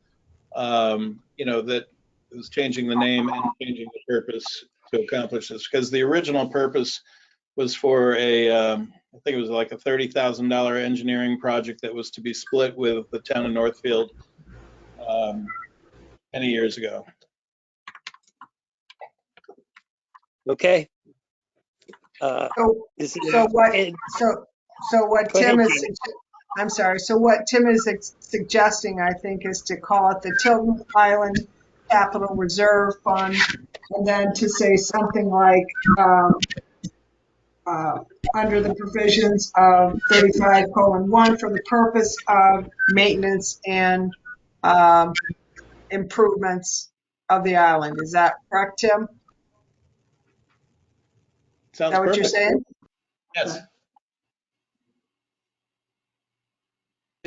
that it was changing the name and changing the purpose to accomplish this, because the original purpose was for I think it was like a $30,000 engineering project that was to be split with the town of Northfield many years ago. Okay. So what Tim is, I'm sorry, so what Tim is suggesting, I think, is to call it the Tilton Island Capital Reserve Fund And then to say something like, under the provisions of 35:1 for the purpose of maintenance and improvements of the island. Is that correct, Tim? Is Sounds that what you're perfect. saying? Yes.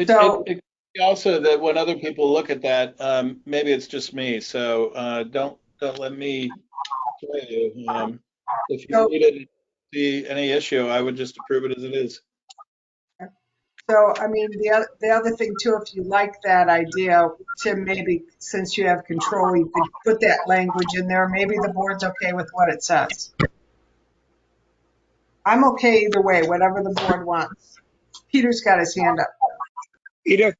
So, It also that when other people look at that, maybe it's just me. So don't let me sway you. If you so, needed to see any issue, I would just approve it as it is. I mean, the other thing too, if you like that idea, Tim, maybe since you have control, you could put that language in there. Maybe the board's okay with what it says. I'm okay either way, whatever the board wants. Peter's got his hand up. Peter?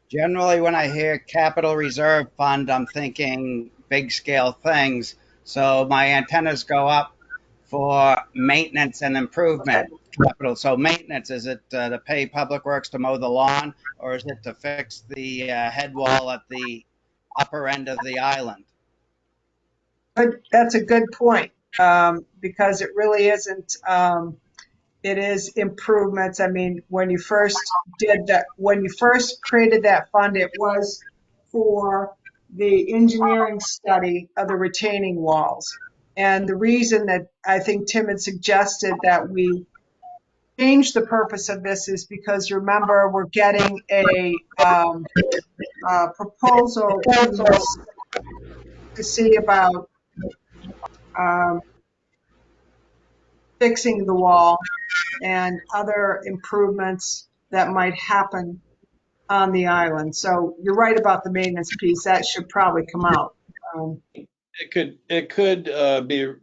Generally, when I hear capital reserve fund, I'm thinking big scale things. So my antennas go up for maintenance and improvement capital. So maintenance, is it to pay Public Works to mow the lawn, or is it to fix the head wall at the upper end of the island? That's a good point, because it really isn't. It is improvements. I mean, when you first created that fund, it was for the engineering study of the retaining walls. And the reason that I think Tim had suggested that we change the purpose of this is because, remember, we're getting a proposal to see about um, fixing the wall and other improvements that might happen on the island. So you're right about the maintenance piece. That should probably come out. It could be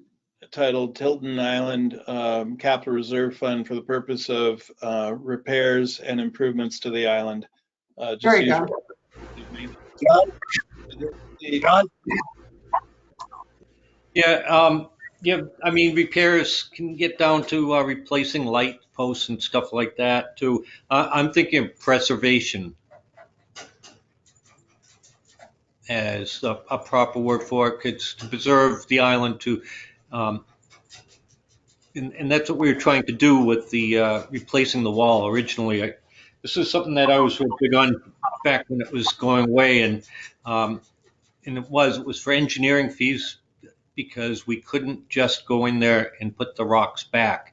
titled Tilton Island Capital Reserve Fund for the purpose of repairs and improvements to the island. Just There you use go. John? Yeah, I mean, repairs can get down to replacing light posts and stuff like that too. I'm thinking of preservation as a proper word for it. It's to preserve the island um, and that's what we were trying to do with the replacing the wall originally. This is something that I was real big on back when it was going away, and it was for engineering fees because we couldn't just go in there and put the rocks back.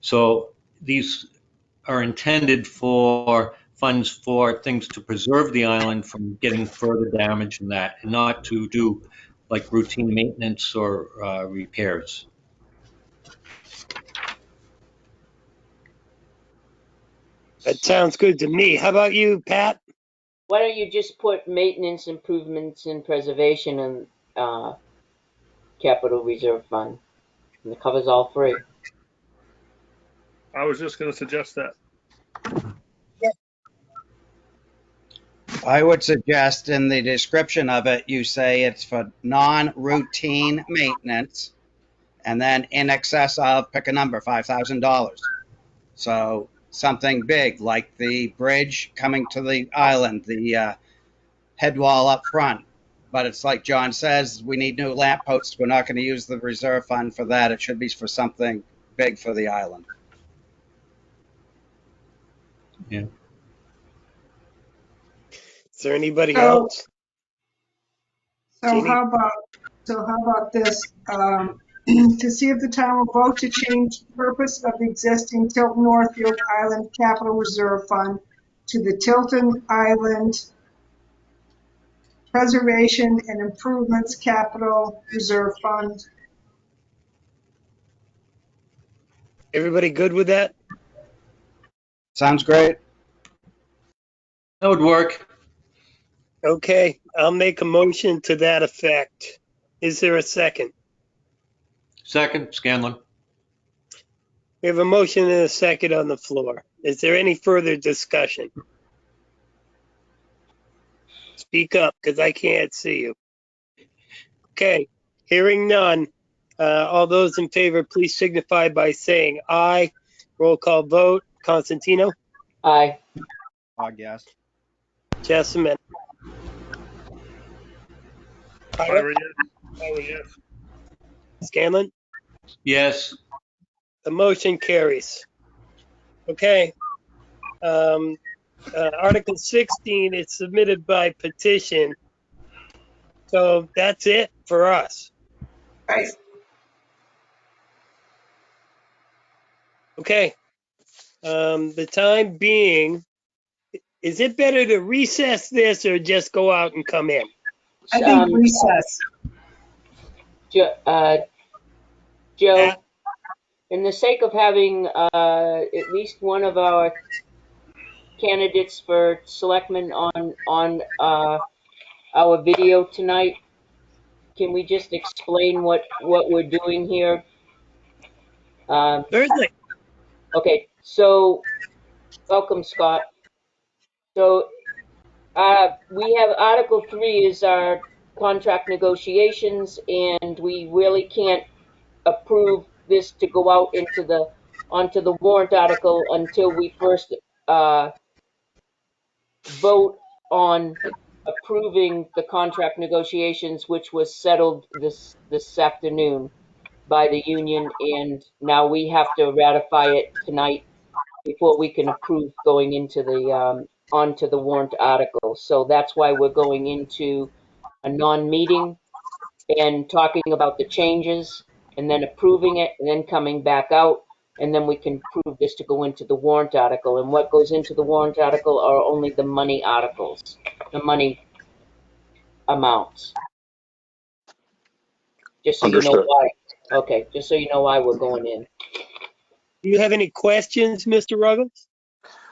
So these are intended for funds for things to preserve the island from getting further damage than that, and not to do like routine maintenance or repairs. That sounds good to me. How about you, Pat? Why don't you just put maintenance, improvements, and preservation in capital reserve fund? And it covers all three. I was just going to suggest that. I would suggest in the description of it, you say it's for non-routine maintenance, and then in excess of, pick a number, $5,000. So something big like the bridge coming to the island, the head wall up front. But it's like John says, we need new lamp posts. We're not going to use the reserve fund for that. It should be for something big for the island. Yeah. Is there anybody So, else? so Jeannie? how about this? To see if the town will vote to change the purpose of the existing Tilton Northfield Island Capital Reserve Fund to the Tilton Island Preservation and Improvements Capital Reserve Fund. Everybody good with that? Sounds great. That would work. Okay, I'll make a motion to that effect. Is there a second? Second, Scanlon. We have a motion and a second on the floor. Is there any further discussion? Speak up, because I can't see you. Okay, hearing none. All those in favor, please signify by saying aye. Roll call vote. Constantino? Aye. Yes. Jessamine? Ira, yes. Oh, yes. Scanlon? Yes. The motion carries. Okay. Article 16 is submitted by petition. So that's it for us. Right. Okay. The time being, is it better to recess this or just go out and come in? I think recess. Joe, Pat? in the sake of having at least one of our candidates for selectmen on our video tonight, can we just explain what we're doing here? Certainly. Okay, so welcome, Scott. So we have Article 3 is our contract negotiations, and we really can't approve this to go out onto the warrant article until we first vote on approving the contract negotiations, which was settled this afternoon by the union, and now we have to ratify it tonight before we can approve going into the onto the warrant article. So that's why we're going into a non-meeting and talking about the changes and then approving it and then coming back out, and then we can prove this to go into the warrant article. And what goes into the warrant article are only the money articles, the money amounts. Just so you know Understood. why. Okay, just so you know why we're going in. Do you have any questions, Mr. Ruggles?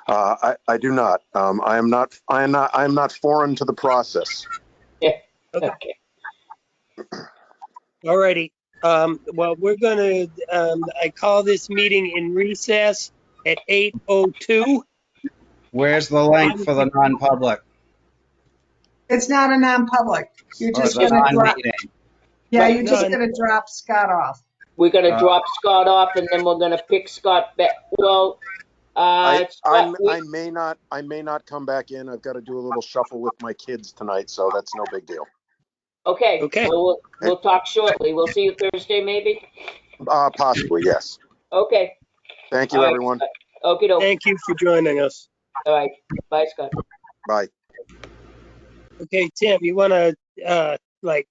I do not. I am not foreign to the process. Yeah. Okay. Okay. All righty. Well, we're going to, I call this meeting in recess at 8:02. Where's the link for the non-public? It's not a non-public. You're Or just the gonna drop, non-meeting? yeah, Right. you're just None. gonna drop Scott off. We're gonna Uh, drop Scott off, and then we're gonna pick Scott back. Well, Scott, I may not come back in. I've got to do a little shuffle with my kids tonight, so that's no big deal. okay. Okay. Well, we'll talk shortly. We'll see you Thursday, maybe. Possibly, yes. Okay. Thank All you, right. everyone. Okay, doke. Thank you for joining us. All right. Bye, Scott. Bye. Okay, Tim, you want to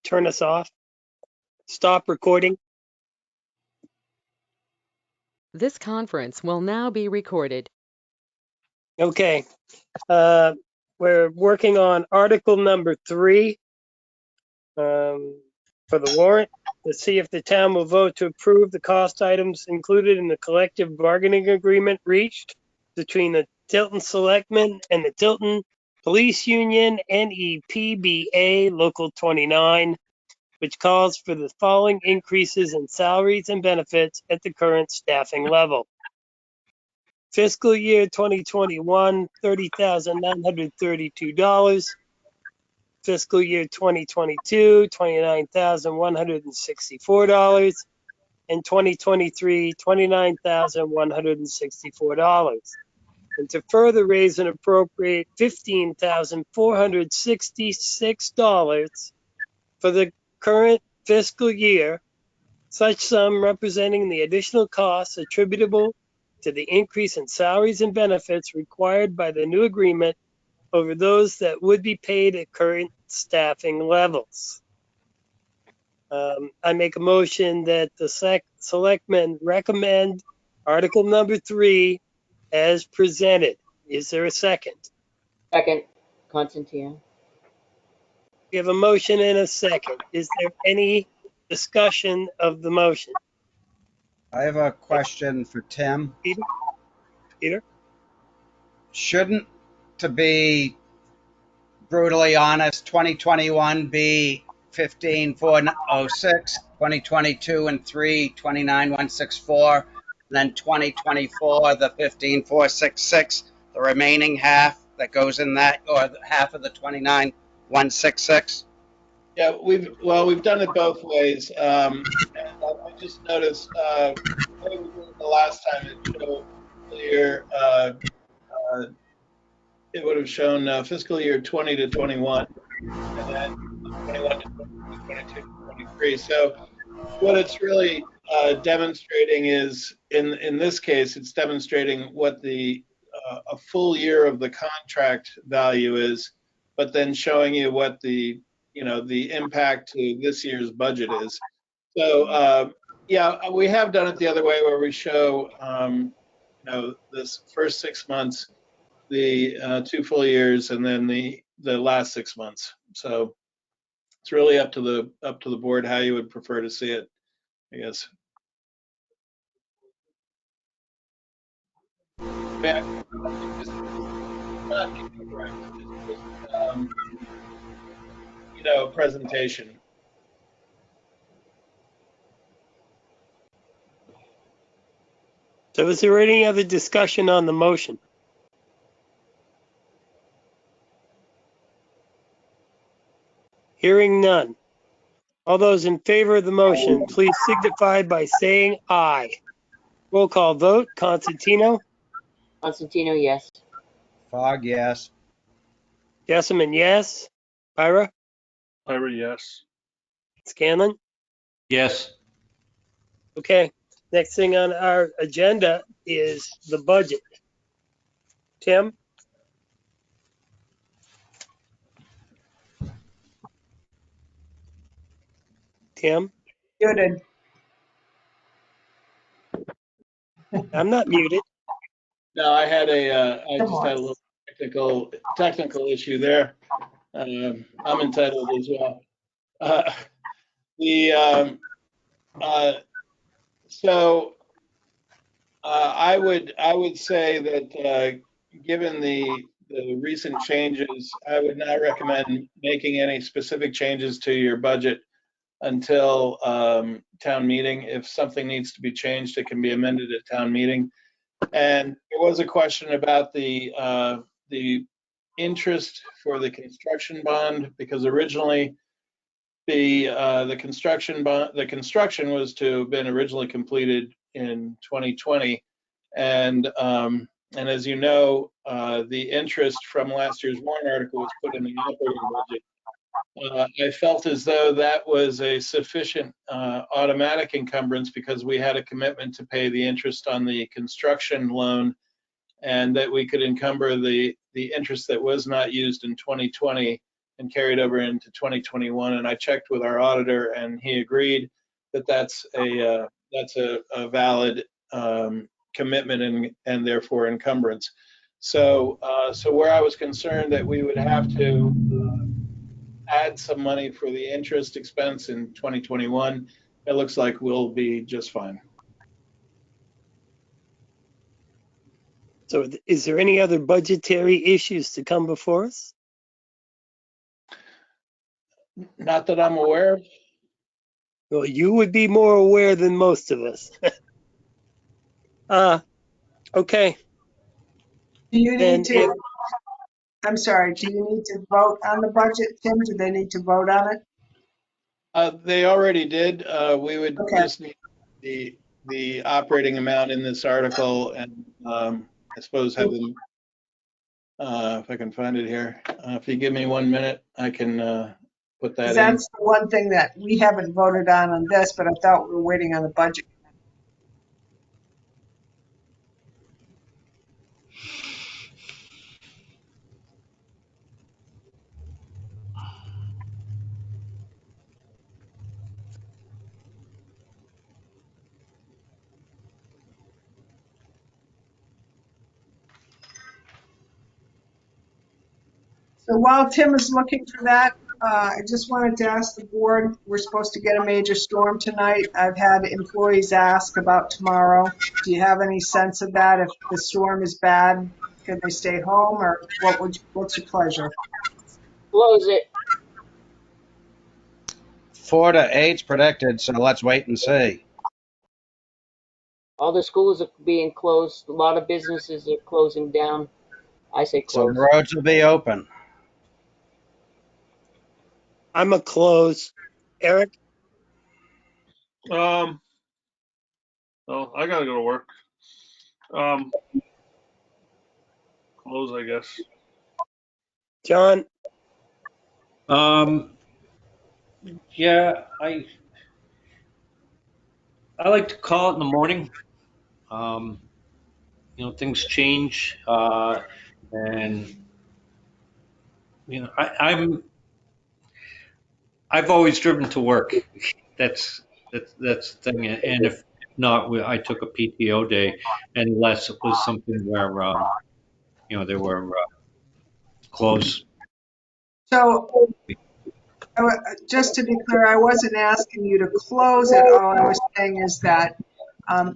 turn us off? Stop recording? This conference will now be recorded. Okay. We're working on article number 3 for the warrant to see if the town will vote to approve the cost items included in the collective bargaining agreement reached between the Tilton Selectmen and the Tilton Police Union NEPBA Local 29, which calls for the following increases in salaries and benefits at the current staffing level. Fiscal year 2021, $30,932. Fiscal year 2022, $29,164. And 2023, $29,164. And to further raise and appropriate $15,466 for the current fiscal year, such sum representing the additional costs attributable to the increase in salaries and benefits required by the new agreement over those that would be paid at current staffing levels. I make a motion that the selectmen recommend article number 3 as presented. Is there a second? Second, Constantine. We have a motion and a second. Is there any discussion of the motion? I have a question for Tim. Peter? Shouldn't, to be brutally honest, 2021 be 15,406, 2022 and 3, 29,164, then 2024, the 15,466, the remaining half that goes in that, or half of the 29,166? Yeah, we've done it both ways. And I just noticed the way we did it the last time it showed year it would have shown fiscal year 20 to 21, and then 21 to 22 to 23. So what it's really demonstrating is, in this case, it's demonstrating what the a full year of the contract value is, but then showing you what the the impact to this year's budget is. So yeah, we have done it the other way where we show this first 6 months, the 2 full years, and then the last 6 months. So it's really up to the board how you would prefer to see it, I guess. I mean, I think this is not incorrect. It's just presentation. So is there any other discussion on the motion? Hearing none. All those in favor of the motion, please signify by saying aye. Roll call vote. Constantino? Constantino, yes. Fog, yes. Jessamine, yes. Ira? Ira, yes. Scanlon? Yes. Okay. Next thing on our agenda is the budget. Tim? Tim? Muted. I'm not muted. No, I Come just on. had a little technical issue there. I'm entitled as well. The so I would say that given the recent changes, I would not recommend making any specific changes to your budget until town meeting. If something needs to be changed, it can be amended at town meeting. And there was a question about the interest for the construction bond, because originally the construction was to have been originally completed in 2020, and as you know, the interest from last year's warrant article was put in the operating budget. I felt as though that was a sufficient automatic encumbrance because we had a commitment to pay the interest on the construction loan, and that we could encumber the interest that was not used in 2020 and carried over into 2021. And I checked with our auditor, and he agreed that that's a valid commitment and therefore encumbrance. So where I was concerned that we would have to add some money for the interest expense in 2021, it looks like we'll be just fine. So is there any other budgetary issues to come before us? Not that I'm aware of. Well, you would be more aware than most of us. Okay. Do you Then need to, I'm sorry, do you need to vote on the budget, Tim? Do they need to vote on it? They already did. We would Okay. just need the operating amount in this article, and I suppose have them, if I can find it here. If you give me 1 minute, I can put that 'Cause in. that's the one thing that we haven't voted on this, but I thought we were waiting on the budget. So while Tim is looking for that, I just wanted to ask the board, we're supposed to get a major storm tonight. I've had employees ask about tomorrow. Do you have any sense of that? If the storm is bad, can they stay home, or what's your pleasure? Close it. 4 to 8's predicted, so let's wait and see. All the schools are being closed. A lot of businesses are closing down. I say So the close. roads will be open. I'm a close. Eric? Well, I gotta go to work. Close, I guess. John? Yeah, I like to call it in the morning. Um, things change, and I've always driven to work. That's the thing. And if not, I took a PTO day, unless it was something where they were closed. So just to be clear, I wasn't asking you to close it. All I was saying is that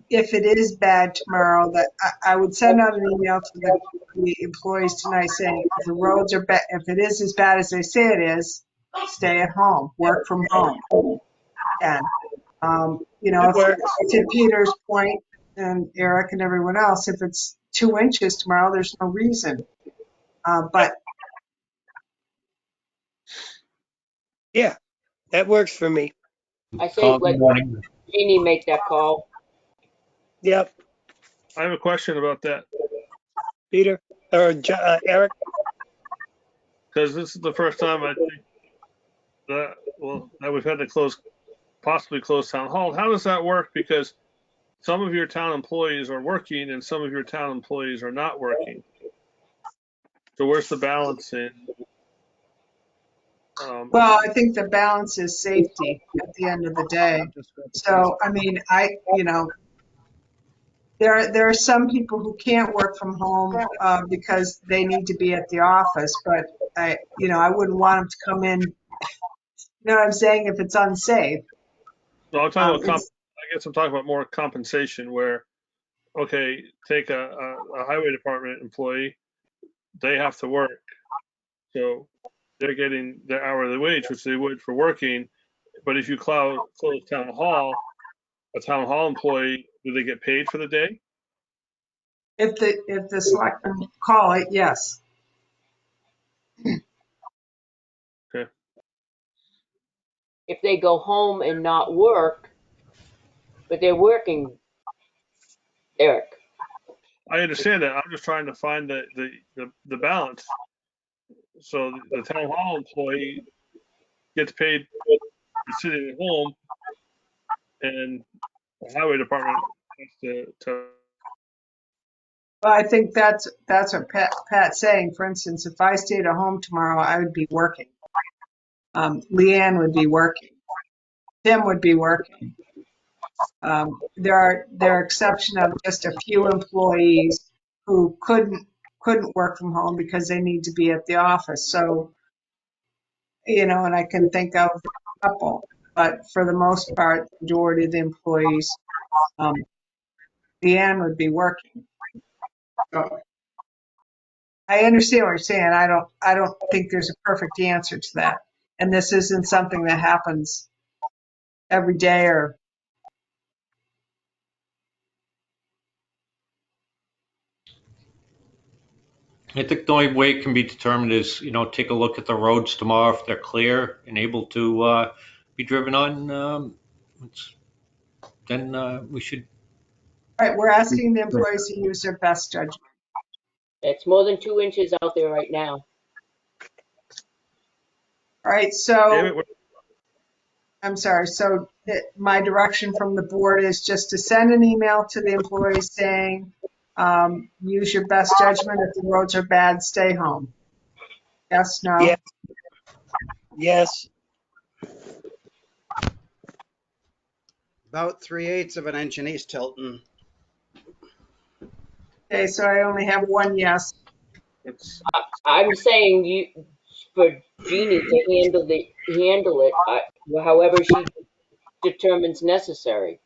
if it is bad tomorrow, that I would send out an email to the employees tonight saying if the roads are bad, if it is as bad as they say it is, stay at home, work from home. And That works. to Peter's point and Eric and everyone else, if it's 2 inches tomorrow, there's no reason. But Yeah, that works for me. I say Call it in the let morning. Jeannie make that call. Yep, I have a question about that Peter or Eric. because this is the first time I think that we've had to possibly close town hall. How does that work? Because some of your town employees are working and some of your town employees are not working. So where's the balance in? well, I think the balance is safety at the end of the day. So, I mean, there are some people who can't work from home because they need to be at the office, but I wouldn't want them to come in. You know what I'm saying? If it's unsafe, No, I'm talking about it's I guess I'm talking about more compensation where, okay, take a highway department employee, they have to work. So they're getting their hourly wage, which they would for working. But if you close town hall, a town hall employee, do they get paid for the day? if the selectmen call it, yes. Okay. If they go home and not work, but they're working, Eric. I understand that. I'm just trying to find the balance. So the town hall employee gets paid for sitting at home, and the highway department has to. Well, I think that's what Pat's saying. For instance, if I stayed at home tomorrow, I would be working. Leanne would be working. Tim would be working. There are exception of just a few employees who couldn't work from home because they need to be at the office. So, and I can think of a couple, but for the most part, the majority of the employees, Leanne would be working. So I understand what you're saying. I don't think there's a perfect answer to that. And this isn't something that happens every day or I think the only way it can be determined is, take a look at the roads tomorrow. If they're clear and able to be driven on, then we should. right. We're asking the employees to use their best judgment. It's more than 2 inches out there right now. All right. Damn So it, I'm sorry. So my direction from the board is just to send an email to the employees saying, use your best judgment. If the roads are bad, stay home. Yes, no. Yes, yes. About 3/8 of an inch in East Tilton. Okay. So I only have one yes. it's I'm saying for Jeannie to handle it, however she determines necessary.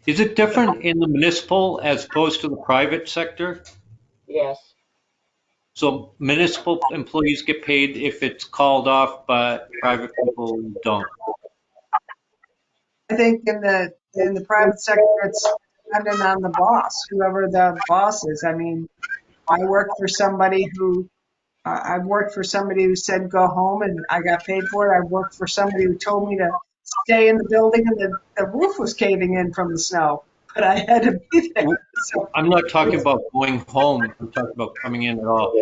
Is it different in the municipal as opposed to the private sector? Yes. So municipal employees get paid if it's called off, but private people don't. I think in the private sector, it's dependent on the boss, whoever the boss is. I mean, I work for somebody who I've worked for somebody who said go home and I got paid for it. I've worked for somebody who told me to stay in the building and the roof was caving in from the snow, but I had to be there. So, I'm not talking about going home. I'm talking about coming in at all.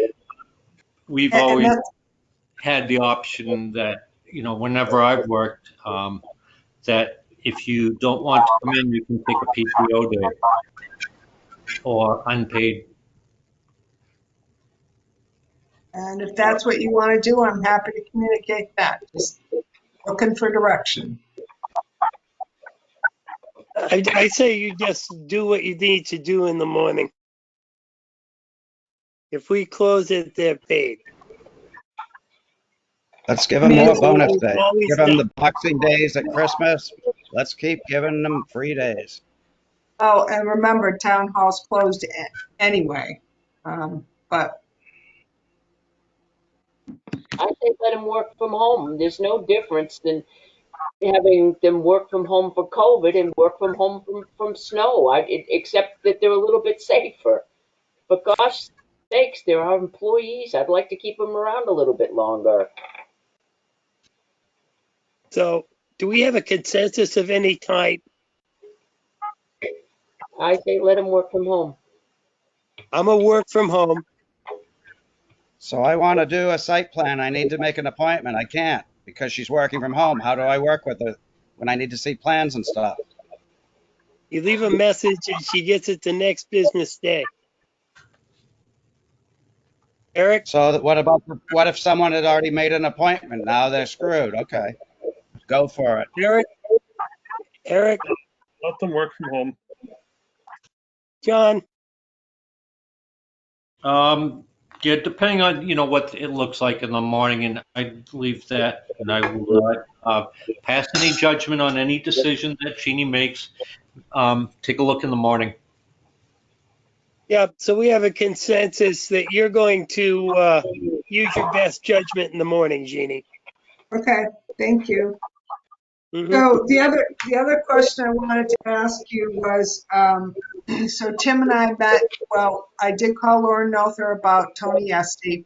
We've and always, that's had the option that, whenever I've worked, that if you don't want to come in, you can take a PTO day or unpaid. And if that's what you want to do, I'm happy to communicate that. Just looking for direction. I say you just do what you need to do in the morning. If we close it, they're paid. Let's give I them mean, more That's what bonus we've days. always Give them done. the Boxing Days at Christmas. Let's keep giving them free days. oh, and remember, town hall's closed anyway. But I say let them work from home. There's no difference than having them work from home for COVID and work from home from snow. Except that they're a little bit safer. For gosh sakes, they're our employees. I'd like to keep them around a little bit longer. So, do we have a consensus of any type? I say let them work from home. I'm a work from home. So I want to do a site plan. I need to make an appointment. I can't because she's working from home. How do I work with her when I need to see plans and stuff? You leave a message and she gets it the next business day. Eric, So what if someone had already made an appointment? Now they're screwed. Okay, go for it. Eric, Let them work from home. John, Yeah, depending on, what it looks like in the morning, and I leave that, and I will not pass any judgment on any decision that Jeannie makes. Take a look in the morning. yeah, so we have a consensus that you're going to use your best judgment in the morning, Jeannie. okay, thank you. Hmm. So the other question I wanted to ask you was, so Tim and I met. Well, I did call Lauren Nother about Tony Estee.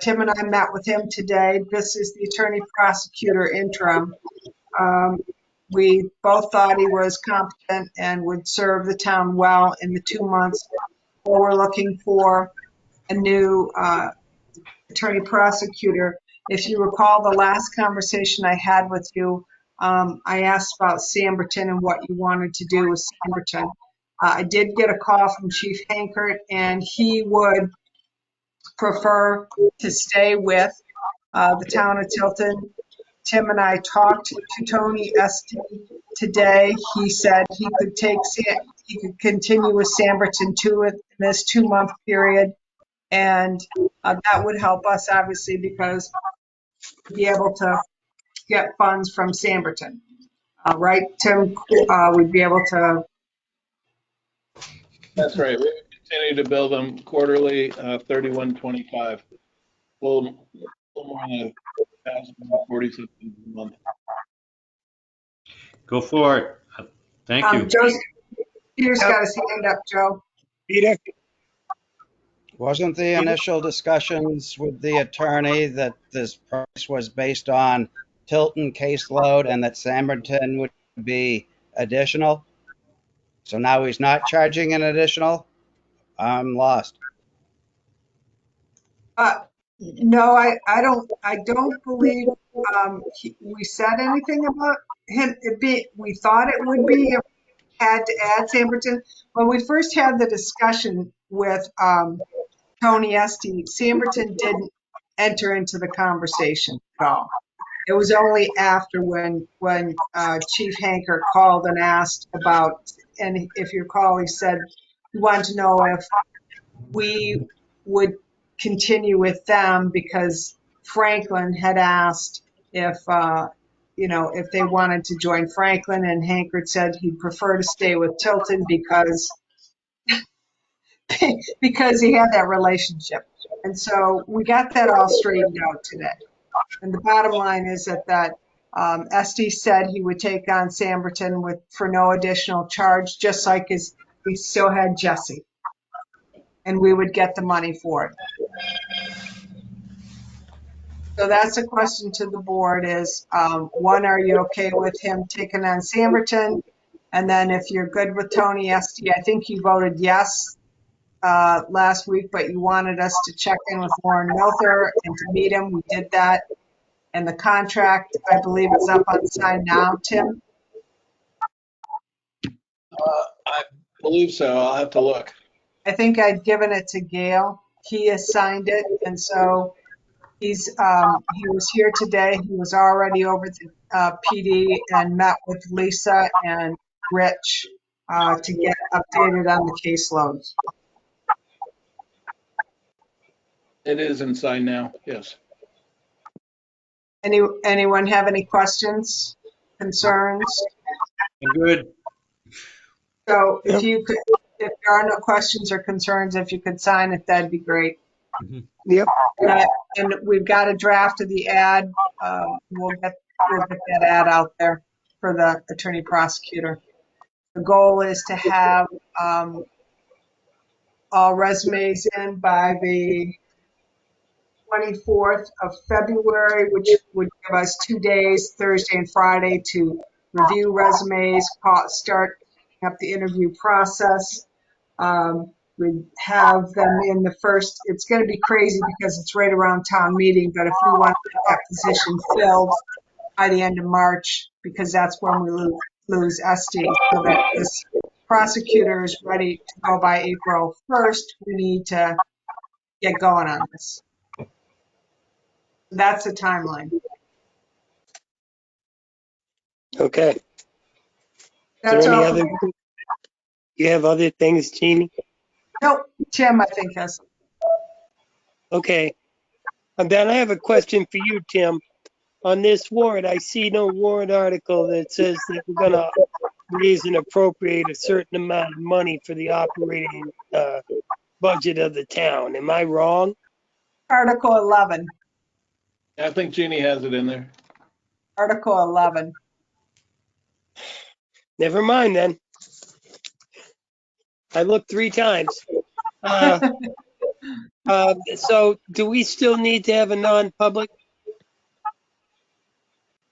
Tim and I met with him today. This is the attorney prosecutor interim. Um, we both thought he was competent and would serve the town well in the 2 months. Or we're looking for a new attorney prosecutor. If you recall the last conversation I had with you, I asked about Samberton and what you wanted to do with Samberton. I did get a call from Chief Hankert, and he would prefer to stay with the town of Tilton. Tim and I talked to Tony Estee today. He said he could continue with Samberton too in this 2 month period, and that would help us obviously because we'd be able to get funds from Samberton. Right, Tim? We'd be able to. That's right. We would continue to bill them quarterly, 31.25. Little more than 1,040 something a month. Go for it. Thank you. Peter's Yep. got his hand up, Joe. Peter, Wasn't the initial discussions with the attorney that this price was based on Tilton caseload and that Samberton would be additional? So now he's not charging an additional? I'm lost. No, I don't believe we said anything about him. We thought it would be if we had to add Samberton. When we first had the discussion with Tony Estee, Samberton didn't enter into the conversation at all. It was only after when Chief Hanker called and asked about, and if you recall, he said he wanted to know if we would continue with them because Franklin had asked if if they wanted to join Franklin, and Hankard said he'd prefer to stay with Tilton because because he had that relationship. And so we got that all straightened out today. And the bottom line is that Esty said he would take on Samberton for no additional charge, just like he still had Jesse. And we would get the money for it. So that's a question to the board is, one, are you okay with him taking on Samberton? And then if you're good with Tony Estee, I think you voted yes last week, but you wanted us to check in with Warren Melther and to meet him. We did that. And the contract, I believe, is up on sign now, Tim? I believe so. I'll have to look. I think I'd given it to Gail. He has signed it, and so he was here today. He was already over to PD and met with Lisa and Rich to get updated on the caseloads. It is inside now, yes. Anyone have any questions, concerns? I'm good. So if there are no questions or concerns, if you could sign it, that'd be great. Yep. And we've got a draft of the ad. We'll get that ad out there for the attorney prosecutor. The goal is to have all resumes in by the 24th of February, which would give us 2 days, Thursday and Friday, to review resumes, start up the interview process. We have them in the first, it's going to be crazy because it's right around town meeting, but if we want to get that position filled by the end of March, because that's when we lose SD, so that this prosecutor is ready to go by April 1st, we need to get going on this. That's the timeline. Okay. That's all. You have other things, Jeannie? Nope, Tim, I think has. Okay. And then I have a question for you, Tim. On this warrant, I see no warrant article that says that we're going to raise and appropriate a certain amount of money for the operating budget of the town. Am I wrong? Article 11. I think Jeannie has it in there. Article 11. Never mind then. I looked 3 times. So do we still need to have a non-public?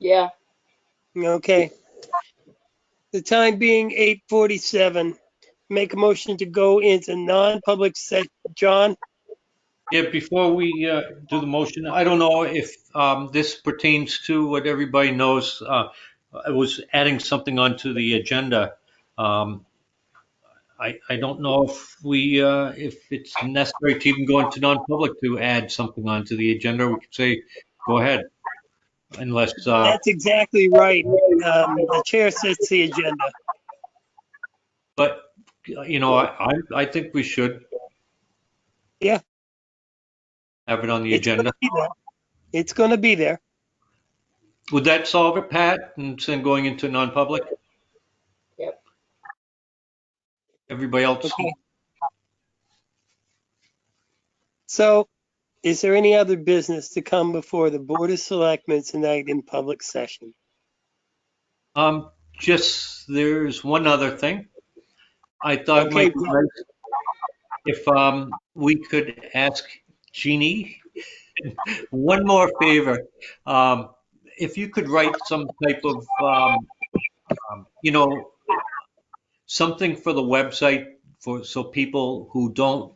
Yeah. Okay. The time being 8:47. Make a motion to go into non-public session. John? Yeah, before we do the motion, I don't know if this pertains to what everybody knows. I was adding something onto the agenda. I don't know if it's necessary to even go into non-public to add something onto the agenda. We could say, go ahead, unless. That's exactly right. The chair sets the agenda. But I think we should. Yeah. Have it on the It's agenda. It's going to be there. Would that solve it, Pat? And then going into non-public? Yep. Everybody else? Okay. So, is there any other business to come before the Board of Selectmen tonight in public session? Just there's one other thing. I thought it might be nice if we could ask Jeannie one more favor. If you could write some type of something for the website so people who don't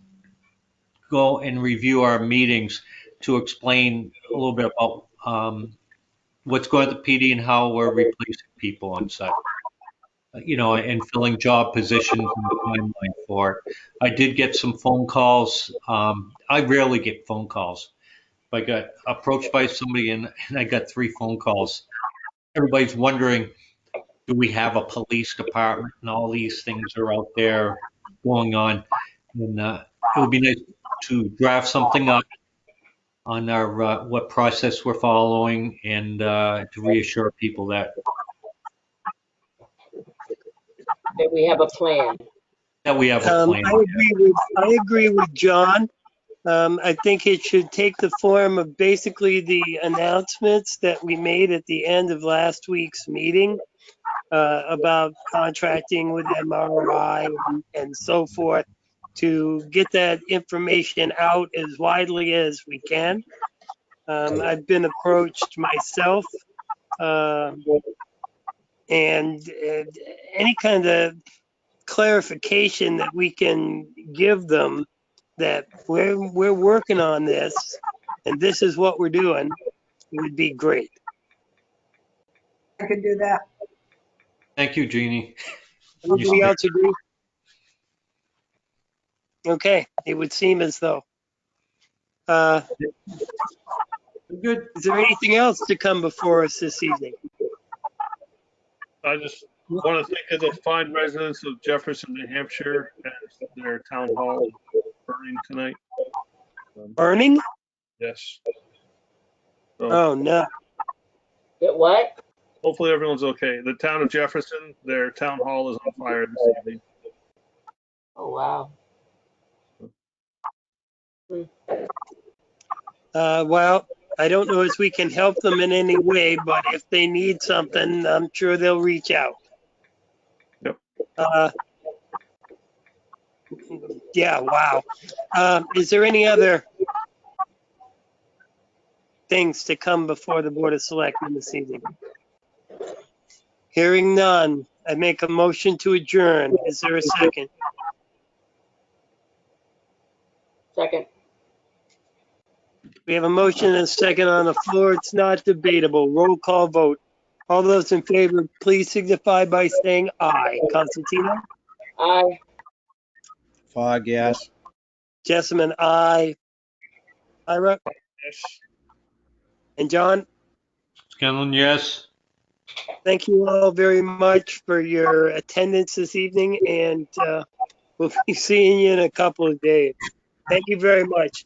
go and review our meetings to explain a little bit about what's going on at the PD and how we're replacing people on site. And filling job positions and the timeline for it. I did get some phone calls. I rarely get phone calls. I got approached by somebody and I got 3 phone calls. Everybody's wondering, do we have a police department? And all these things are out there going on. And it would be nice to draft something up on our what process we're following and to reassure people that we have a plan. That we have a plan. I agree with John. I think it should take the form of basically the announcements that we made at the end of last week's meeting about contracting with MRI and so forth, to get that information out as widely as we can. I've been approached myself, and any kind of clarification that we can give them that we're working on this and this is what we're doing, it would be great. I could do that. Thank you, Jeannie. Anybody else agree? Okay, it would seem as though. Good. Is there anything else to come before us this evening? I just want to thank the fine residents of Jefferson, New Hampshire, as their town hall burning tonight. Burning? Yes. So Oh, no. Get what? hopefully everyone's okay. The town of Jefferson, their town hall is on fire this evening. Oh, wow. Well, I don't know if we can help them in any way, but if they need something, I'm sure they'll reach out. Yep. Yeah, wow. Is there any other things to come before the Board of Selectmen this evening? Hearing none, I make a motion to adjourn. Is there a second? Second. We have a motion and a second on the floor. It's not debatable. Roll call vote. All those in favor, please signify by saying aye. Constantino? Aye. Fogg, yes. Jessamine, aye. Ira? Yes. And John? Scanlon, yes. Thank you all very much for your attendance this evening, and we'll be seeing you in a couple of days. Thank you very much.